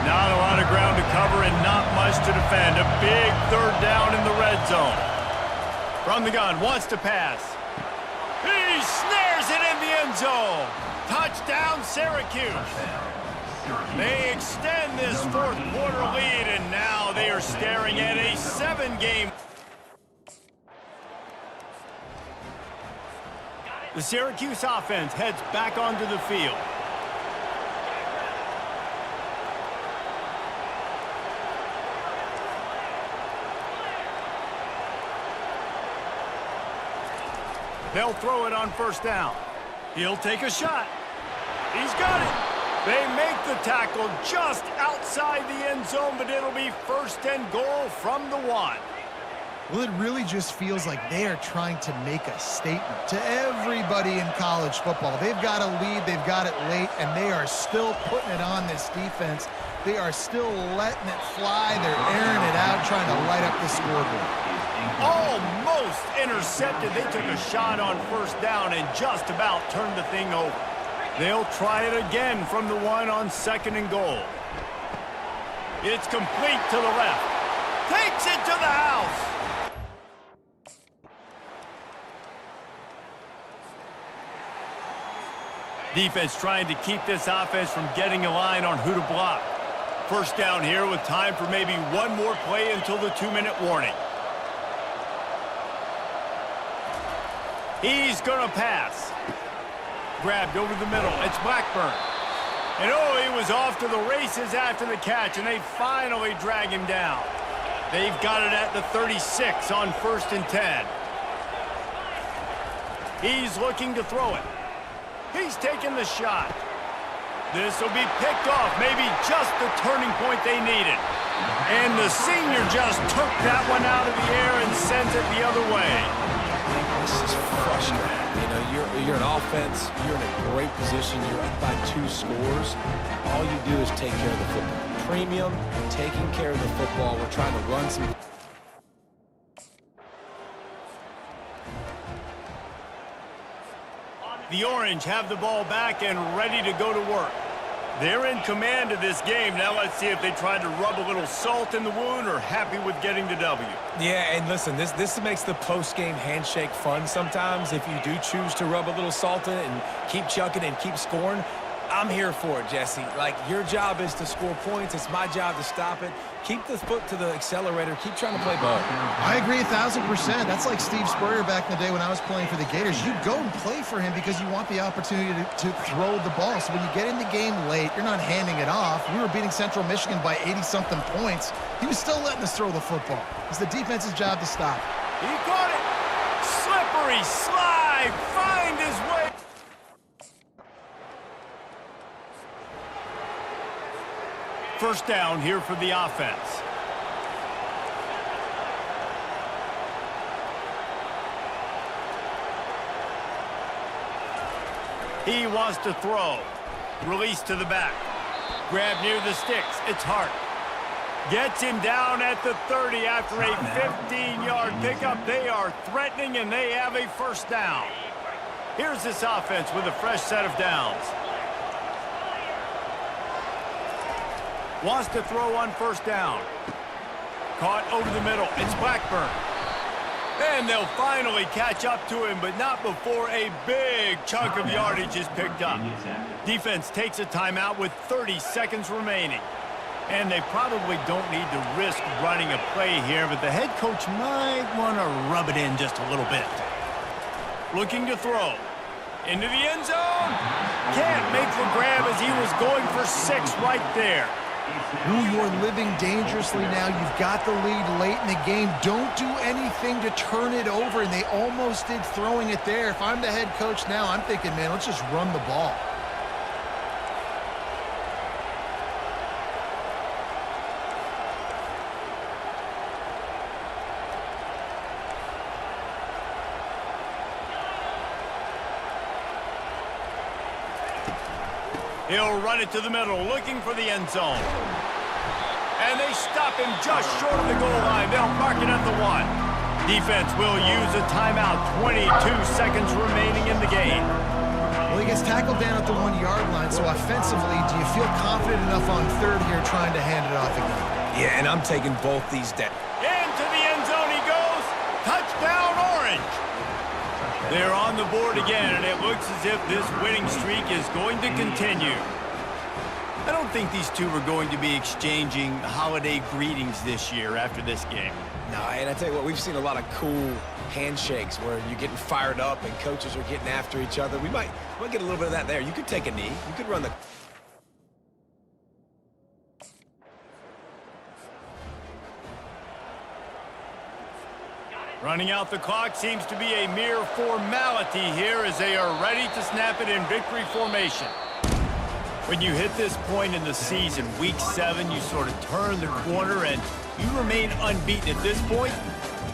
Not a lot of ground to cover and not much to defend. A big 3rd down in the red zone. From the gun, wants to pass. He snares it in the end zone. Touchdown, Syracuse. They extend this 4th quarter lead, and now they are staring at a 7-game. The Syracuse offense heads back onto the field. They'll throw it on first down. He'll take a shot. He's got it. They make the tackle just outside the end zone, but it'll be 1st and goal from the 1. Well, it really just feels like they are trying to make a statement to everybody in college football. They've got a lead, they've got it late, and they are still putting it on this defense. They are still letting it fly. They're airing it out, trying to light up the scoreboard. Almost intercepted. They took a shot on first down and just about turned the thing over. They'll try it again from the 1 on 2nd and goal. It's complete to the left. Takes it to the house. Defense trying to keep this offense from getting a line on who to block. First down here with time for maybe one more play until the 2-minute warning. He's going to pass. Grabbed over the middle. It's Blackburn. And oh, he was off to the races after the catch, and they finally drag him down. They've got it at the 36 on 1st and 10. He's looking to throw it. He's taking the shot. This will be picked off, maybe just the turning point they needed. And the senior just took that one out of the air and sends it the other way. This is frustrating. You know, you're an offense, you're in a great position, you're up by 2 scores. All you do is take care of the football. Premium, taking care of the football. We're trying to run some. The Orange have the ball back and ready to go to work. They're in command of this game. Now let's see if they try to rub a little salt in the wound or happy with getting the W. Yeah, and listen, this makes the post-game handshake fun sometimes. If you do choose to rub a little salt in it and keep chucking and keep scoring, I'm here for it, Jesse. Like, your job is to score points. It's my job to stop it. Keep the foot to the accelerator. Keep trying to play ball. I agree 1,000%. That's like Steve Spurrier back in the day when I was playing for the Gators. You go and play for him because you want the opportunity to throw the ball. So when you get in the game late, you're not handing it off. We were beating Central Michigan by 80-something points. He was still letting us throw the football. It's the defense's job to stop. He caught it. Slippery slide. Find his way. First down here for the offense. He wants to throw. Release to the back. Grab near the sticks. It's Hart. Gets him down at the 30 after a 15-yard pickup. They are threatening, and they have a first down. Here's this offense with a fresh set of downs. Wants to throw on first down. Caught over the middle. It's Blackburn. And they'll finally catch up to him, but not before a big chunk of yardage is picked up. Defense takes a timeout with 30 seconds remaining. And they probably don't need to risk running a play here, but the head coach might want to rub it in just a little bit. Looking to throw. Into the end zone. Can't make the grab as he was going for 6 right there. Ooh, you're living dangerously now. You've got the lead late in the game. Don't do anything to turn it over, and they almost did throwing it there. If I'm the head coach now, I'm thinking, man, let's just run the ball. He'll run it to the middle, looking for the end zone. And they stop him just short of the goal line. They'll mark it at the 1. Defense will use a timeout. 22 seconds remaining in the game. Well, he gets tackled down at the 1-yard line, so offensively, do you feel confident enough on third here trying to hand it off again? Yeah, and I'm taking both these down. Into the end zone he goes. Touchdown, Orange. They're on the board again, and it looks as if this winning streak is going to continue. I don't think these two are going to be exchanging holiday greetings this year after this game. No, and I tell you what, we've seen a lot of cool handshakes where you're getting fired up and coaches are getting after each other. We might get a little bit of that there. You could take a knee. You could run the... Running out the clock seems to be a mere formality here as they are ready to snap it in victory formation. When you hit this point in the season, week 7, you sort of turn the corner and you remain unbeaten at this point.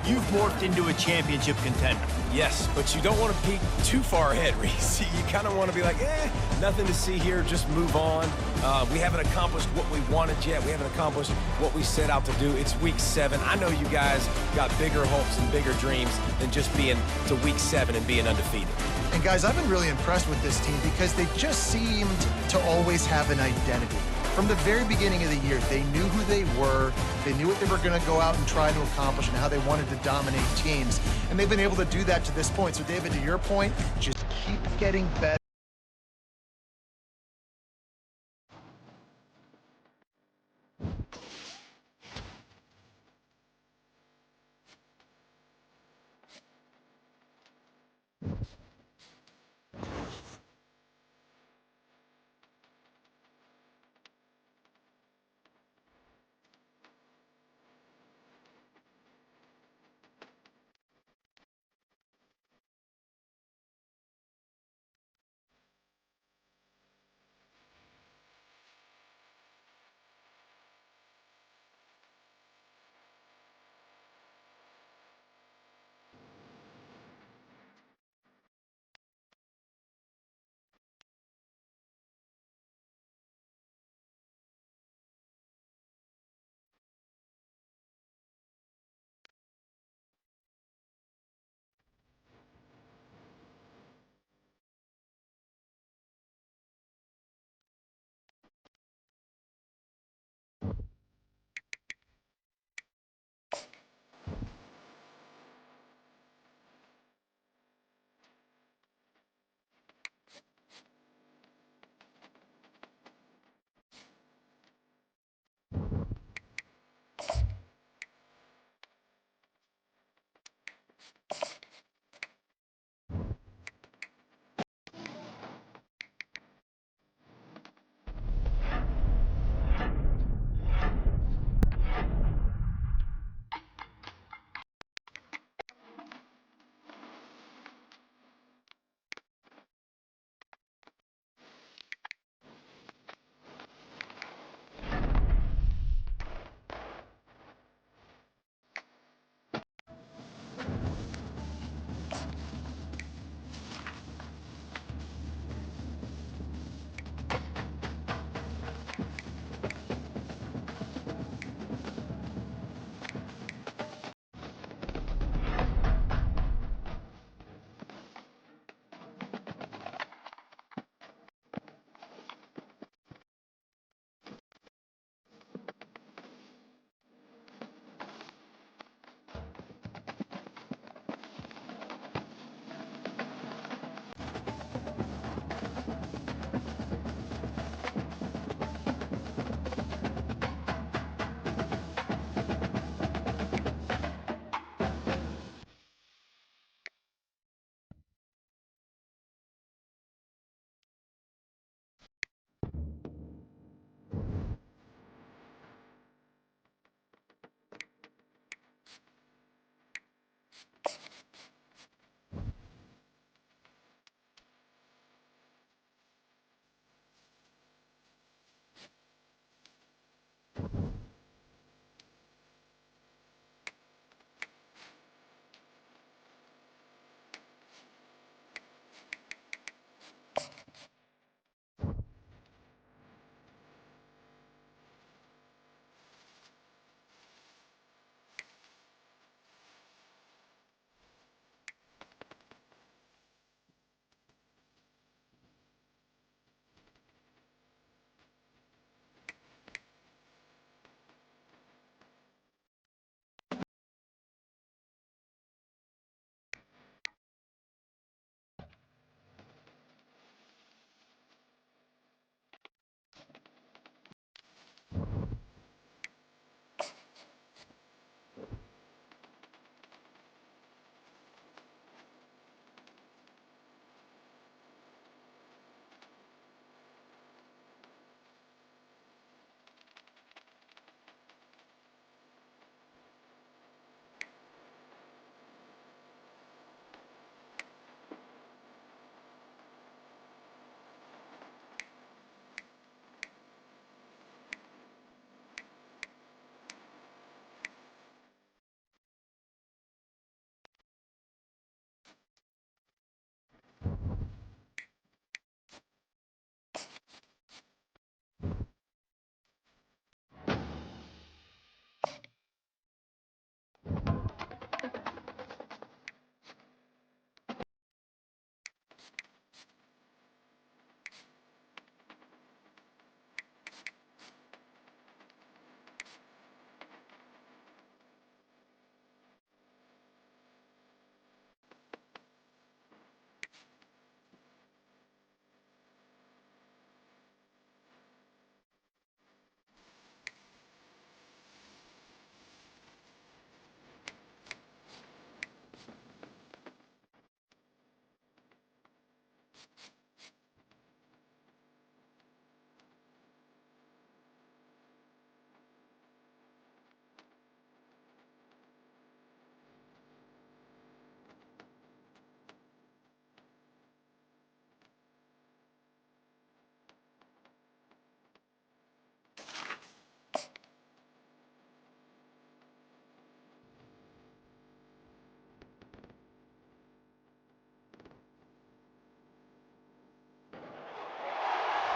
You've morphed into a championship contender. Yes, but you don't want to peek too far ahead, Reese. You kind of want to be like, nothing to see here, just move on. We haven't accomplished what we wanted yet. We haven't accomplished what we set out to do. It's week 7. I know you guys got bigger hopes and bigger dreams than just being to week 7 and being undefeated. And guys, I've been really impressed with this team because they just seemed to always have an identity. From the very beginning of the year, they knew who they were, they knew what they were going to go out and try to accomplish and how they wanted to dominate teams. And they've been able to do that to this point. So, David, to your point, just keep getting better.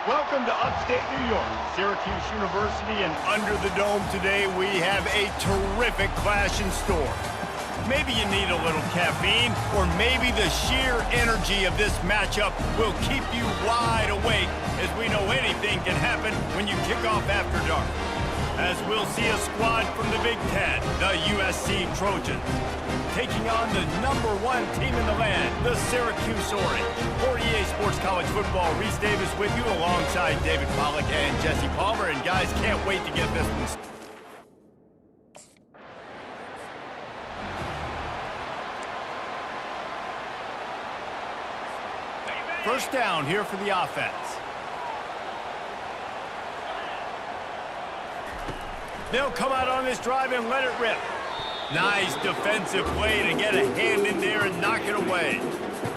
Welcome to upstate New York, Syracuse University, and under the dome today we have a terrific clash in store. Maybe you need a little caffeine, or maybe the sheer energy of this matchup will keep you wide awake, as we know anything can happen when you kick off after dark. As we'll see a squad from the Big Ten, the USC Trojans, taking on the #1 team in the land, the Syracuse Orange. For EA Sports College Football, Reese Davis with you alongside David Pollack and Jesse Palmer. And guys, can't wait to get this one started. First down here for the offense. They'll come out on this drive and let it rip. Nice defensive play to get a hand in there and knock it away.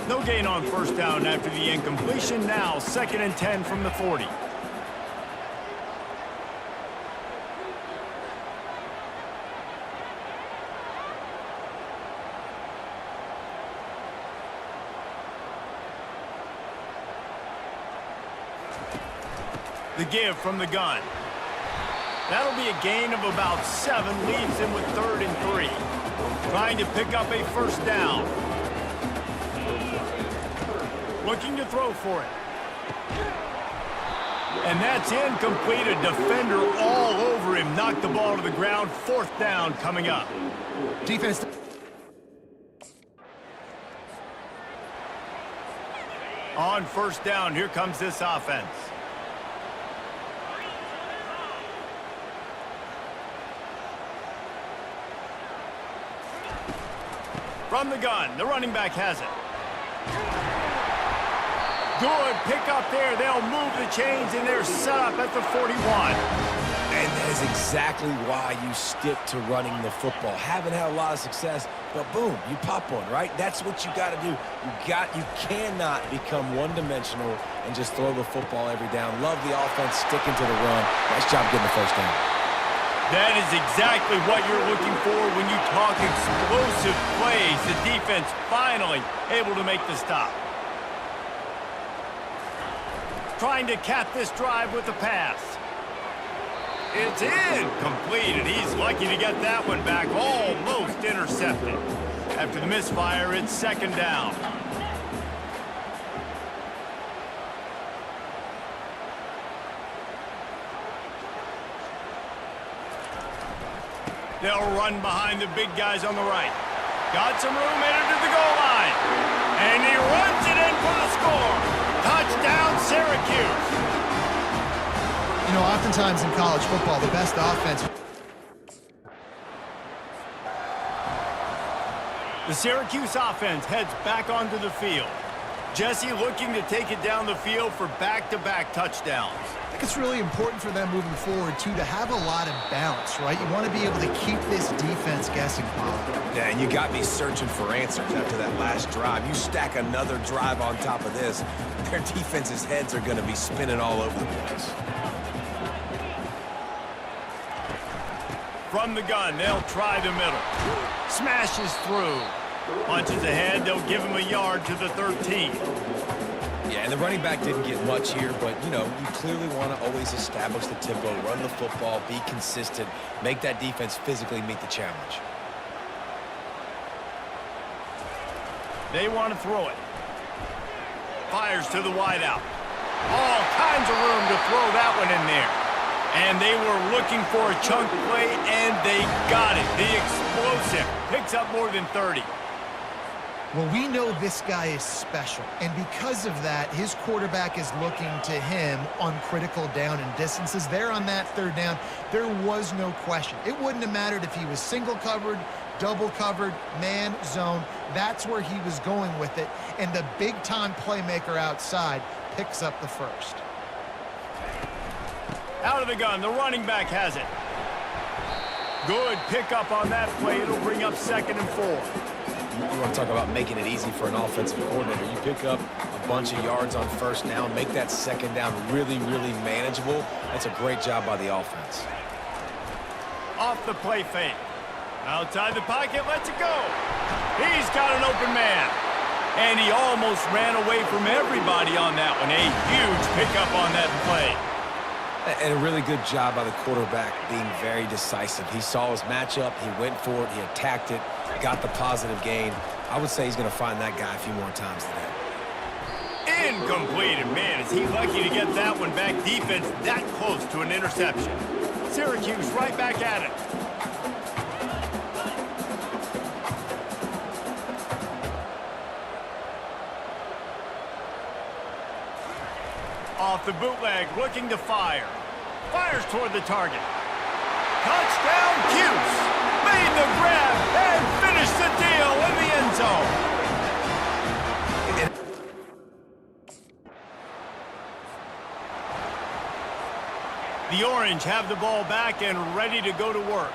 No gain on first down after the incompletion. Now 2nd and 10 from the 40. The give from the gun. That'll be a gain of about 7, leaves him with 3rd and 3. Trying to pick up a first down. Looking to throw for it. And that's incomplete. A defender all over him. Knocked the ball to the ground. 4th down coming up. Defense. On first down, here comes this offense. From the gun, the running back has it. Good pick up there. They'll move the chains, and they're set up at the 41. And that is exactly why you stick to running the football. Haven't had a lot of success, but boom, you pop one, right? That's what you got to do. You cannot become one-dimensional and just throw the football every down. Love the offense, sticking to the run. Nice job getting the first down. That is exactly what you're looking for when you talk explosive plays. The defense finally able to make the stop. Trying to cap this drive with the pass. It's incomplete, and he's lucky to get that one back. Almost intercepted. After the misfire, it's 2nd down. They'll run behind the big guys on the right. Got some room, headed to the goal line. And he runs it in for the score. Touchdown, Syracuse. You know, oftentimes in college football, the best offense. The Syracuse offense heads back onto the field. Jesse looking to take it down the field for back-to-back touchdowns. I think it's really important for them moving forward, too, to have a lot of balance, right? You want to be able to keep this defense guessing, Paul. Yeah, and you got me searching for answers after that last drive. You stack another drive on top of this, their defense's heads are going to be spinning all over the place. From the gun, they'll try the middle. Smashes through. Punches ahead, they'll give him a yard to the 13. Yeah, and the running back didn't get much here, but, you know, you clearly want to always establish the tempo, run the football, be consistent, make that defense physically meet the challenge. They want to throw it. Fires to the wideout. All kinds of room to throw that one in there. And they were looking for a chunk play, and they got it. The explosive picks up more than 30. Well, we know this guy is special, and because of that, his quarterback is looking to him on critical down and distances. There on that 3rd down, there was no question. It wouldn't have mattered if he was single covered, double covered, man, zone. That's where he was going with it, and the big-time playmaker outside picks up the first. Out of the gun, the running back has it. Good pickup on that play. It'll bring up 2nd and 4. You want to talk about making it easy for an offensive coordinator. You pick up a bunch of yards on first down, make that 2nd down really, really manageable. That's a great job by the offense. Off the play fake. Outside the pocket, lets it go. He's got an open man. And he almost ran away from everybody on that one. A huge pickup on that play. And a really good job by the quarterback being very decisive. He saw his matchup, he went for it, he attacked it, got the positive gain. I would say he's going to find that guy a few more times today. Incomplete, and man, is he lucky to get that one back. Defense that close to an interception. Syracuse right back at it. Off the bootleg, looking to fire. Fires toward the target. Touchdown, Cuse! Made the grab and finished the deal in the end zone. The Orange have the ball back and ready to go to work.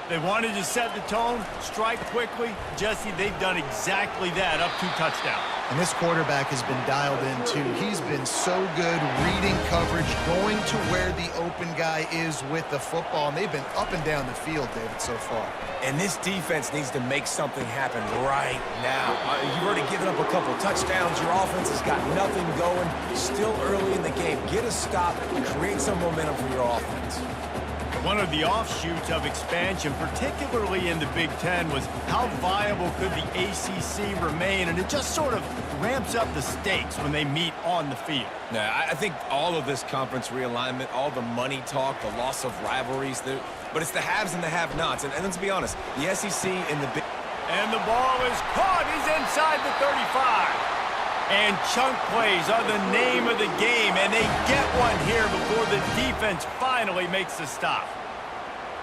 They wanted to set the tone, strike quickly. Jesse, they've done exactly that, up 2 touchdowns. And this quarterback has been dialed in, too. He's been so good reading coverage, going to where the open guy is with the football, and they've been up and down the field, David, so far. And this defense needs to make something happen right now. You've already given up a couple touchdowns. Your offense has got nothing going. Still early in the game. Get a stop and create some momentum for your offense. One of the offshoots of expansion, particularly in the Big Ten, was how viable could the ACC remain, and it just sort of ramps up the stakes when they meet on the field. Now, I think all of this conference realignment, all the money talk, the loss of rivalries, but it's the haves and the have-nots. And let's be honest, the SEC and the Big... And the ball is caught. He's inside the 35. And chunk plays are the name of the game, and they get one here before the defense finally makes the stop.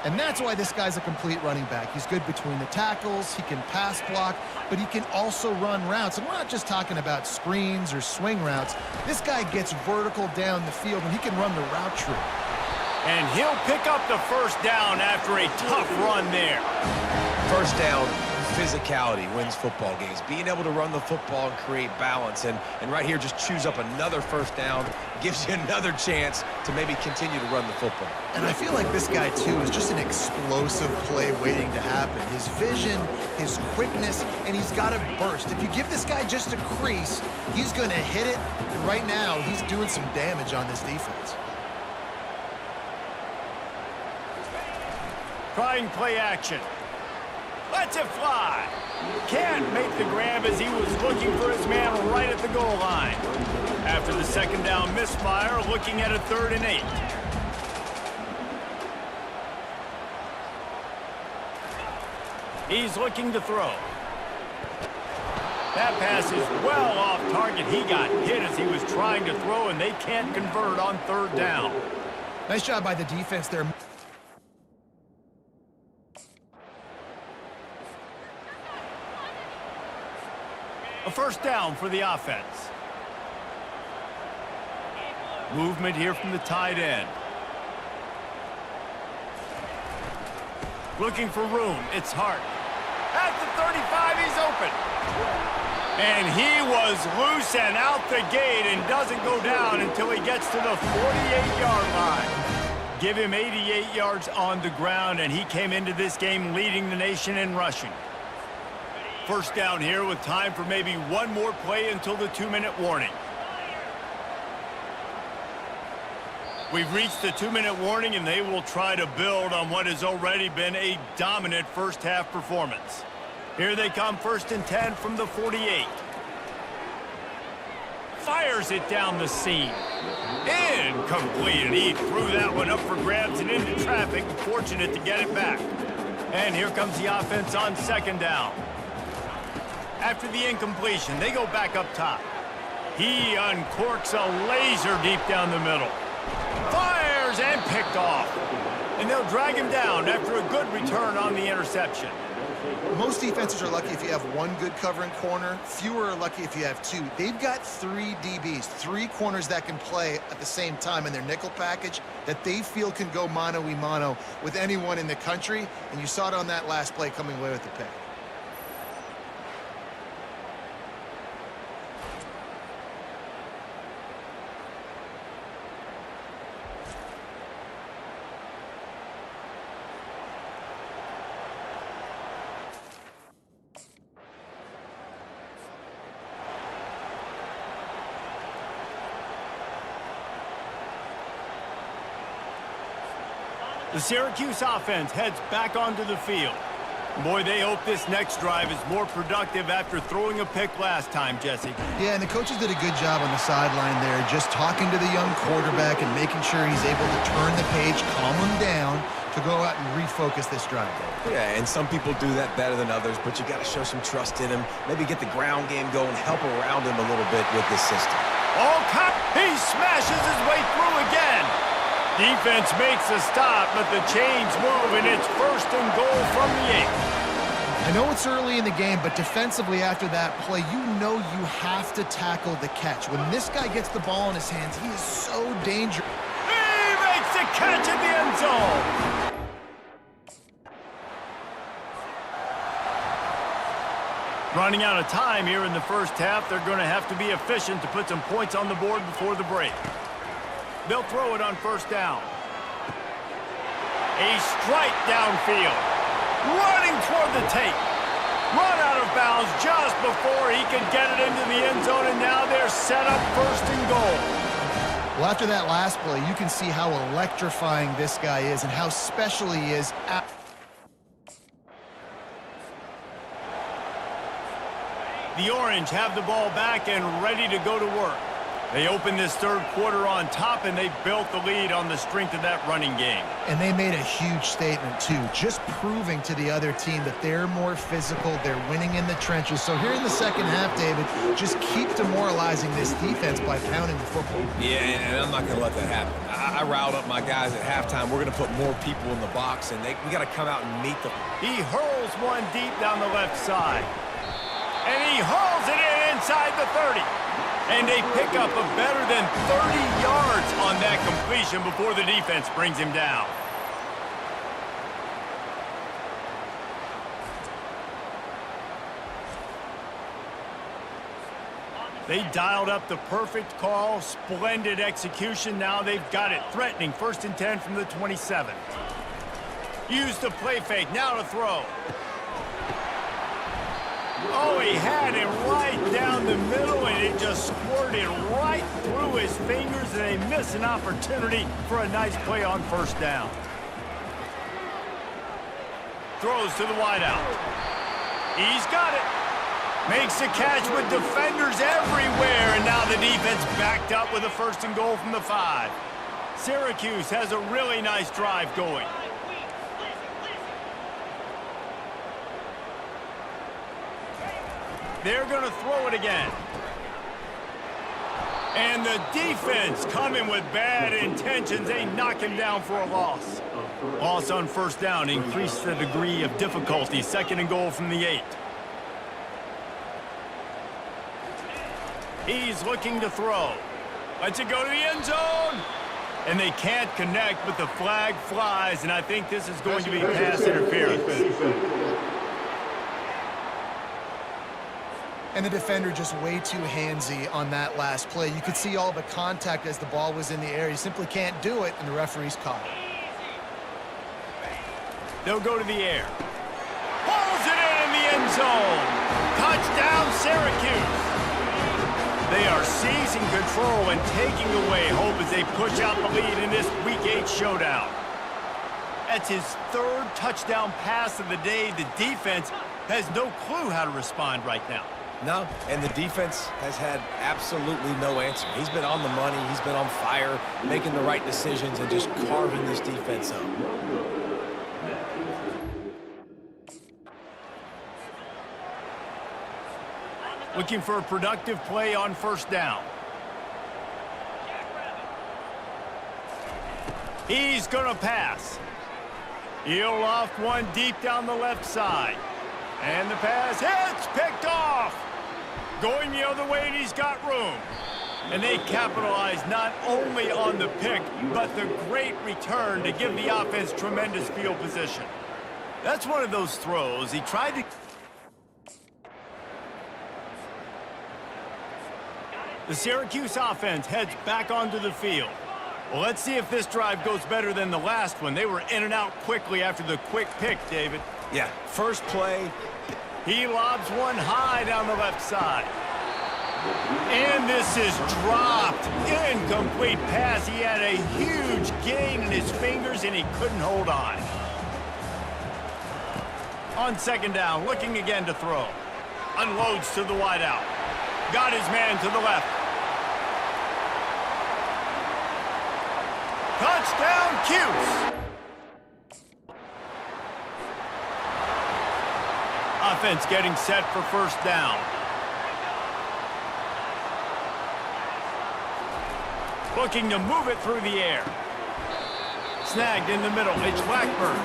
And that's why this guy's a complete running back. He's good between the tackles, he can pass block, but he can also run routes. And we're not just talking about screens or swing routes. This guy gets vertical down the field, and he can run the route tree. And he'll pick up the first down after a tough run there. First down, physicality wins football games. Being able to run the football and create balance. And right here, just choose up another first down, gives you another chance to maybe continue to run the football. And I feel like this guy, too, is just an explosive play waiting to happen. His vision, his quickness, and he's got a burst. If you give this guy just a crease, he's going to hit it. And right now, he's doing some damage on this defense. Trying play action. Lets it fly. Can't make the grab as he was looking for his man right at the goal line. After the second down misfire, looking at a 3rd and 8. He's looking to throw. That pass is well off target. He got hit as he was trying to throw, and they can't convert on 3rd down. Nice job by the defense there. A first down for the offense. Movement here from the tight end. Looking for room. It's Hart. At the 35, he's open. And he was loose and out the gate and doesn't go down until he gets to the 48-yard line. Give him 88 yards on the ground, and he came into this game leading the nation in rushing. First down here with time for maybe one more play until the 2-minute warning. We've reached the 2-minute warning, and they will try to build on what has already been a dominant first-half performance. Here they come, 1st and 10 from the 48. Fires it down the seam. Incomplete, and he threw that one up for grabs and into traffic. Fortunate to get it back. And here comes the offense on 2nd down. After the incompletion, they go back up top. He uncorks a laser deep down the middle. Fires and picked off. And they'll drag him down after a good return on the interception. Most defenses are lucky if you have one good covering corner. Fewer are lucky if you have 2. They've got 3 DBs, 3 corners that can play at the same time in their nickel package that they feel can go mano-a-mano with anyone in the country. And you saw it on that last play coming away with the pick. The Syracuse offense heads back onto the field. Boy, they hope this next drive is more productive after throwing a pick last time, Jesse. Yeah, and the coaches did a good job on the sideline there, just talking to the young quarterback and making sure he's able to turn the page, calm him down, to go out and refocus this drive. Yeah, and some people do that better than others, but you got to show some trust in him. Maybe get the ground game going, help around him a little bit with this system. Oh, he smashes his way through again. Defense makes a stop, but the chains move, and it's 1st and goal from the 8. I know it's early in the game, but defensively after that play, you know you have to tackle the catch. When this guy gets the ball in his hands, he is so dangerous. He makes the catch in the end zone. Running out of time here in the first half, they're going to have to be efficient to put some points on the board before the break. They'll throw it on 1st down. A strike downfield. Running toward the tape. Run out of bounds just before he could get it into the end zone, and now they're set up 1st and goal. Well, after that last play, you can see how electrifying this guy is and how special he is. The Orange have the ball back and ready to go to work. They opened this 3rd quarter on top, and they built the lead on the strength of that running game. And they made a huge statement, too, just proving to the other team that they're more physical, they're winning in the trenches. So here in the second half, David, just keep demoralizing this defense by pounding the football. Yeah, and I'm not going to let that happen. I riled up my guys at halftime. We're going to put more people in the box, and we got to come out and meet them. He hurls one deep down the left side. And he hurls it in inside the 30. And they pick up a better than 30 yards on that completion before the defense brings him down. They dialed up the perfect call, splendid execution. Now they've got it threatening 1st and 10 from the 27. Use the play fake, now to throw. Oh, he had it right down the middle, and it just squirted right through his fingers, and they miss an opportunity for a nice play on 1st down. Throws to the wideout. He's got it. Makes the catch with defenders everywhere, and now the defense backed up with a 1st and goal from the 5. Syracuse has a really nice drive going. They're going to throw it again. And the defense coming with bad intentions. They knock him down for a loss. Loss on 1st down increased the degree of difficulty. 2nd and goal from the 8. He's looking to throw. Lets it go to the end zone. And they can't connect, but the flag flies, and I think this is going to be pass interference. And the defender just way too handsy on that last play. You could see all the contact as the ball was in the air. You simply can't do it, and the referee's caught it. They'll go to the air. Pulls it in the end zone. Touchdown, Syracuse. They are seizing control and taking away hope as they push out the lead in this Week 8 showdown. That's his 3rd touchdown pass of the day. The defense has no clue how to respond right now. No, and the defense has had absolutely no answer. He's been on the money, he's been on fire, making the right decisions and just carving this defense up. Looking for a productive play on 1st down. He's going to pass. He'll loft one deep down the left side. And the pass hits, picked off. Going the other way, and he's got room. And they capitalize not only on the pick, but the great return to give the offense tremendous field position. That's one of those throws. He tried to... The Syracuse offense heads back onto the field. Well, let's see if this drive goes better than the last one. They were in and out quickly after the quick pick, David. Yeah, first play. He lobs one high down the left side. And this is dropped. Incomplete pass. He had a huge gain in his fingers, and he couldn't hold on. On second down, looking again to throw. Unloads to the wideout. Got his man to the left. Touchdown, Cuse. Offense getting set for first down. Looking to move it through the air. Snagged in the middle. It's Blackburn.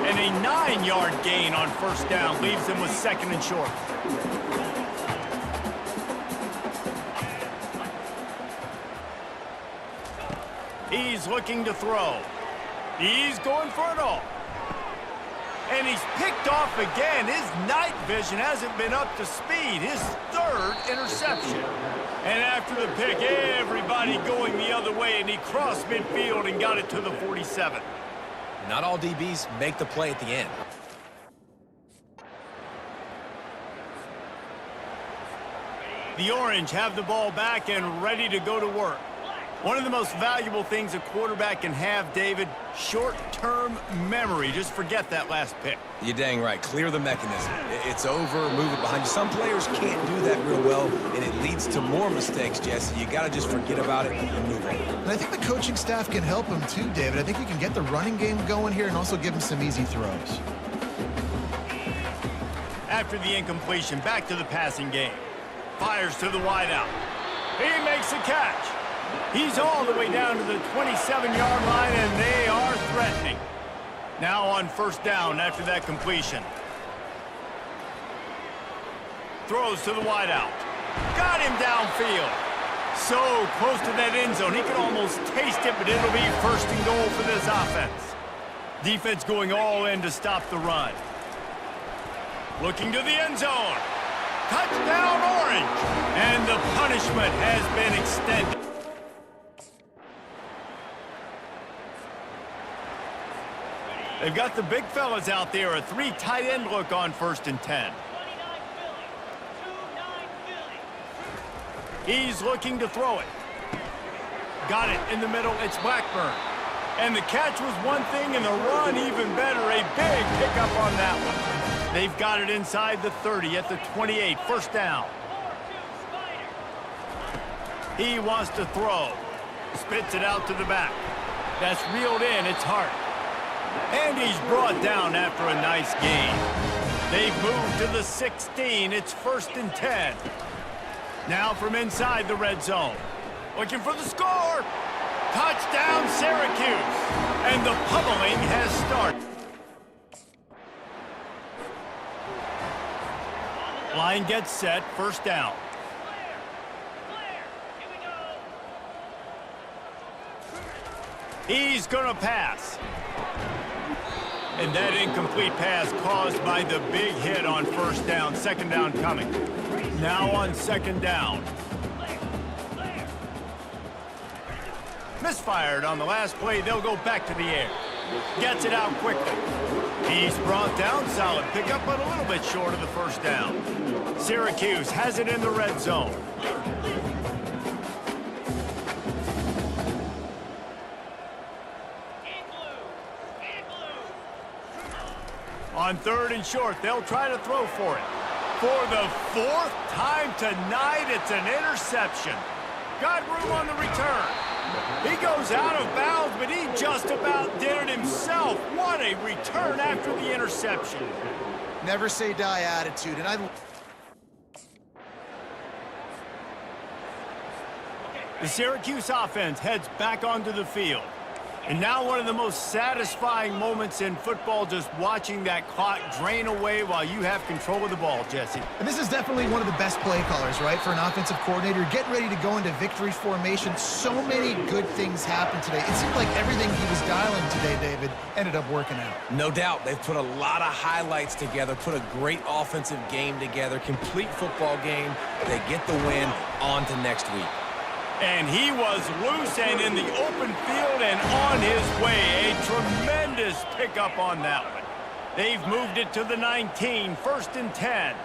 And a 9-yard gain on first down leaves them with second and short. He's looking to throw. He's going for it all. And he's picked off again. His night vision hasn't been up to speed. His third interception. And after the pick, everybody going the other way, and he crossed midfield and got it to the 47. Not all DBs make the play at the end. The Orange have the ball back and ready to go to work. One of the most valuable things a quarterback can have, David, short-term memory. Just forget that last pick. You're dang right. Clear the mechanism. It's over, move it behind you. Some players can't do that real well, and it leads to more mistakes, Jesse. You got to just forget about it and move on. And I think the coaching staff can help him too, David. I think you can get the running game going here and also give him some easy throws. After the incompletion, back to the passing game. Fires to the wideout. He makes a catch. He's all the way down to the 27-yard line, and they are threatening. Now on first down after that completion. Throws to the wideout. Got him downfield. So close to that end zone. He could almost taste it, but it'll be first and goal for this offense. Defense going all in to stop the run. Looking to the end zone. Touchdown, Orange. And the punishment has been extended. They've got the big fellas out there. A 3 tight end look on first and 10. He's looking to throw it. Got it in the middle. It's Blackburn. And the catch was one thing, and the run even better. A big pickup on that one. They've got it inside the 30 at the 28. First down. He wants to throw. Spits it out to the back. That's reeled in. It's Hart. And he's brought down after a nice gain. They've moved to the 16. It's first and 10. Now from inside the red zone. Looking for the score. Touchdown, Syracuse. And the pummeling has started. Line gets set. First down. He's going to pass. And that incomplete pass caused by the big hit on first down. Second down coming. Now on second down. Misfired on the last play. They'll go back to the air. Gets it out quickly. He's brought down. Solid pickup, but a little bit short of the first down. Syracuse has it in the red zone. On third and short, they'll try to throw for it. For the fourth time tonight, it's an interception. Got room on the return. He goes out of bounds, but he just about did it himself. What a return after the interception. Never say die attitude. And The Syracuse offense heads back onto the field. And now one of the most satisfying moments in football, just watching that clock drain away while you have control of the ball, Jesse. And this is definitely one of the best play callers, right, for an offensive coordinator. Getting ready to go into victory formation. So many good things happened today. It seemed like everything he was dialing today, David, ended up working out. No doubt. They've put a lot of highlights together, put a great offensive game together, complete football game. They get the win. On to next week. And he was loose and in the open field and on his way. A tremendous pickup on that one. They've moved it to the 19, first and 10.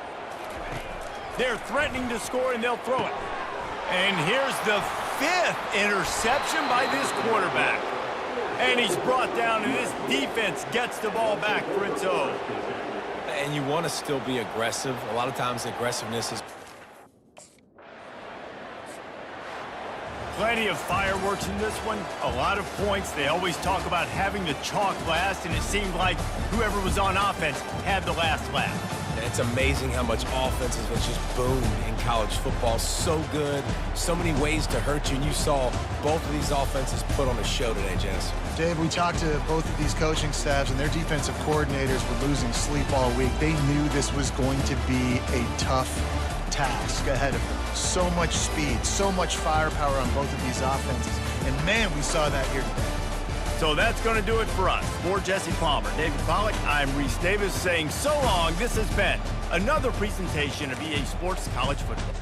They're threatening to score, and they'll throw it. And here's the 5th interception by this quarterback. And he's brought down, and this defense gets the ball back for its own. And you want to still be aggressive. A lot of times aggressiveness is... Plenty of fireworks in this one, a lot of points. They always talk about having the chalk last, and it seemed like whoever was on offense had the last laugh. It's amazing how much offense has just boomed in college football. So good, so many ways to hurt you, and you saw both of these offenses put on a show today, Jess. Dave, we talked to both of these coaching staffs, and their defensive coordinators were losing sleep all week. They knew this was going to be a tough task ahead of them. So much speed, so much firepower on both of these offenses. And man, we saw that here today. So that's going to do it for us. For Jesse Palmer, David Pollack, I'm Reese Davis saying so long. This has been another presentation of EA Sports College Football.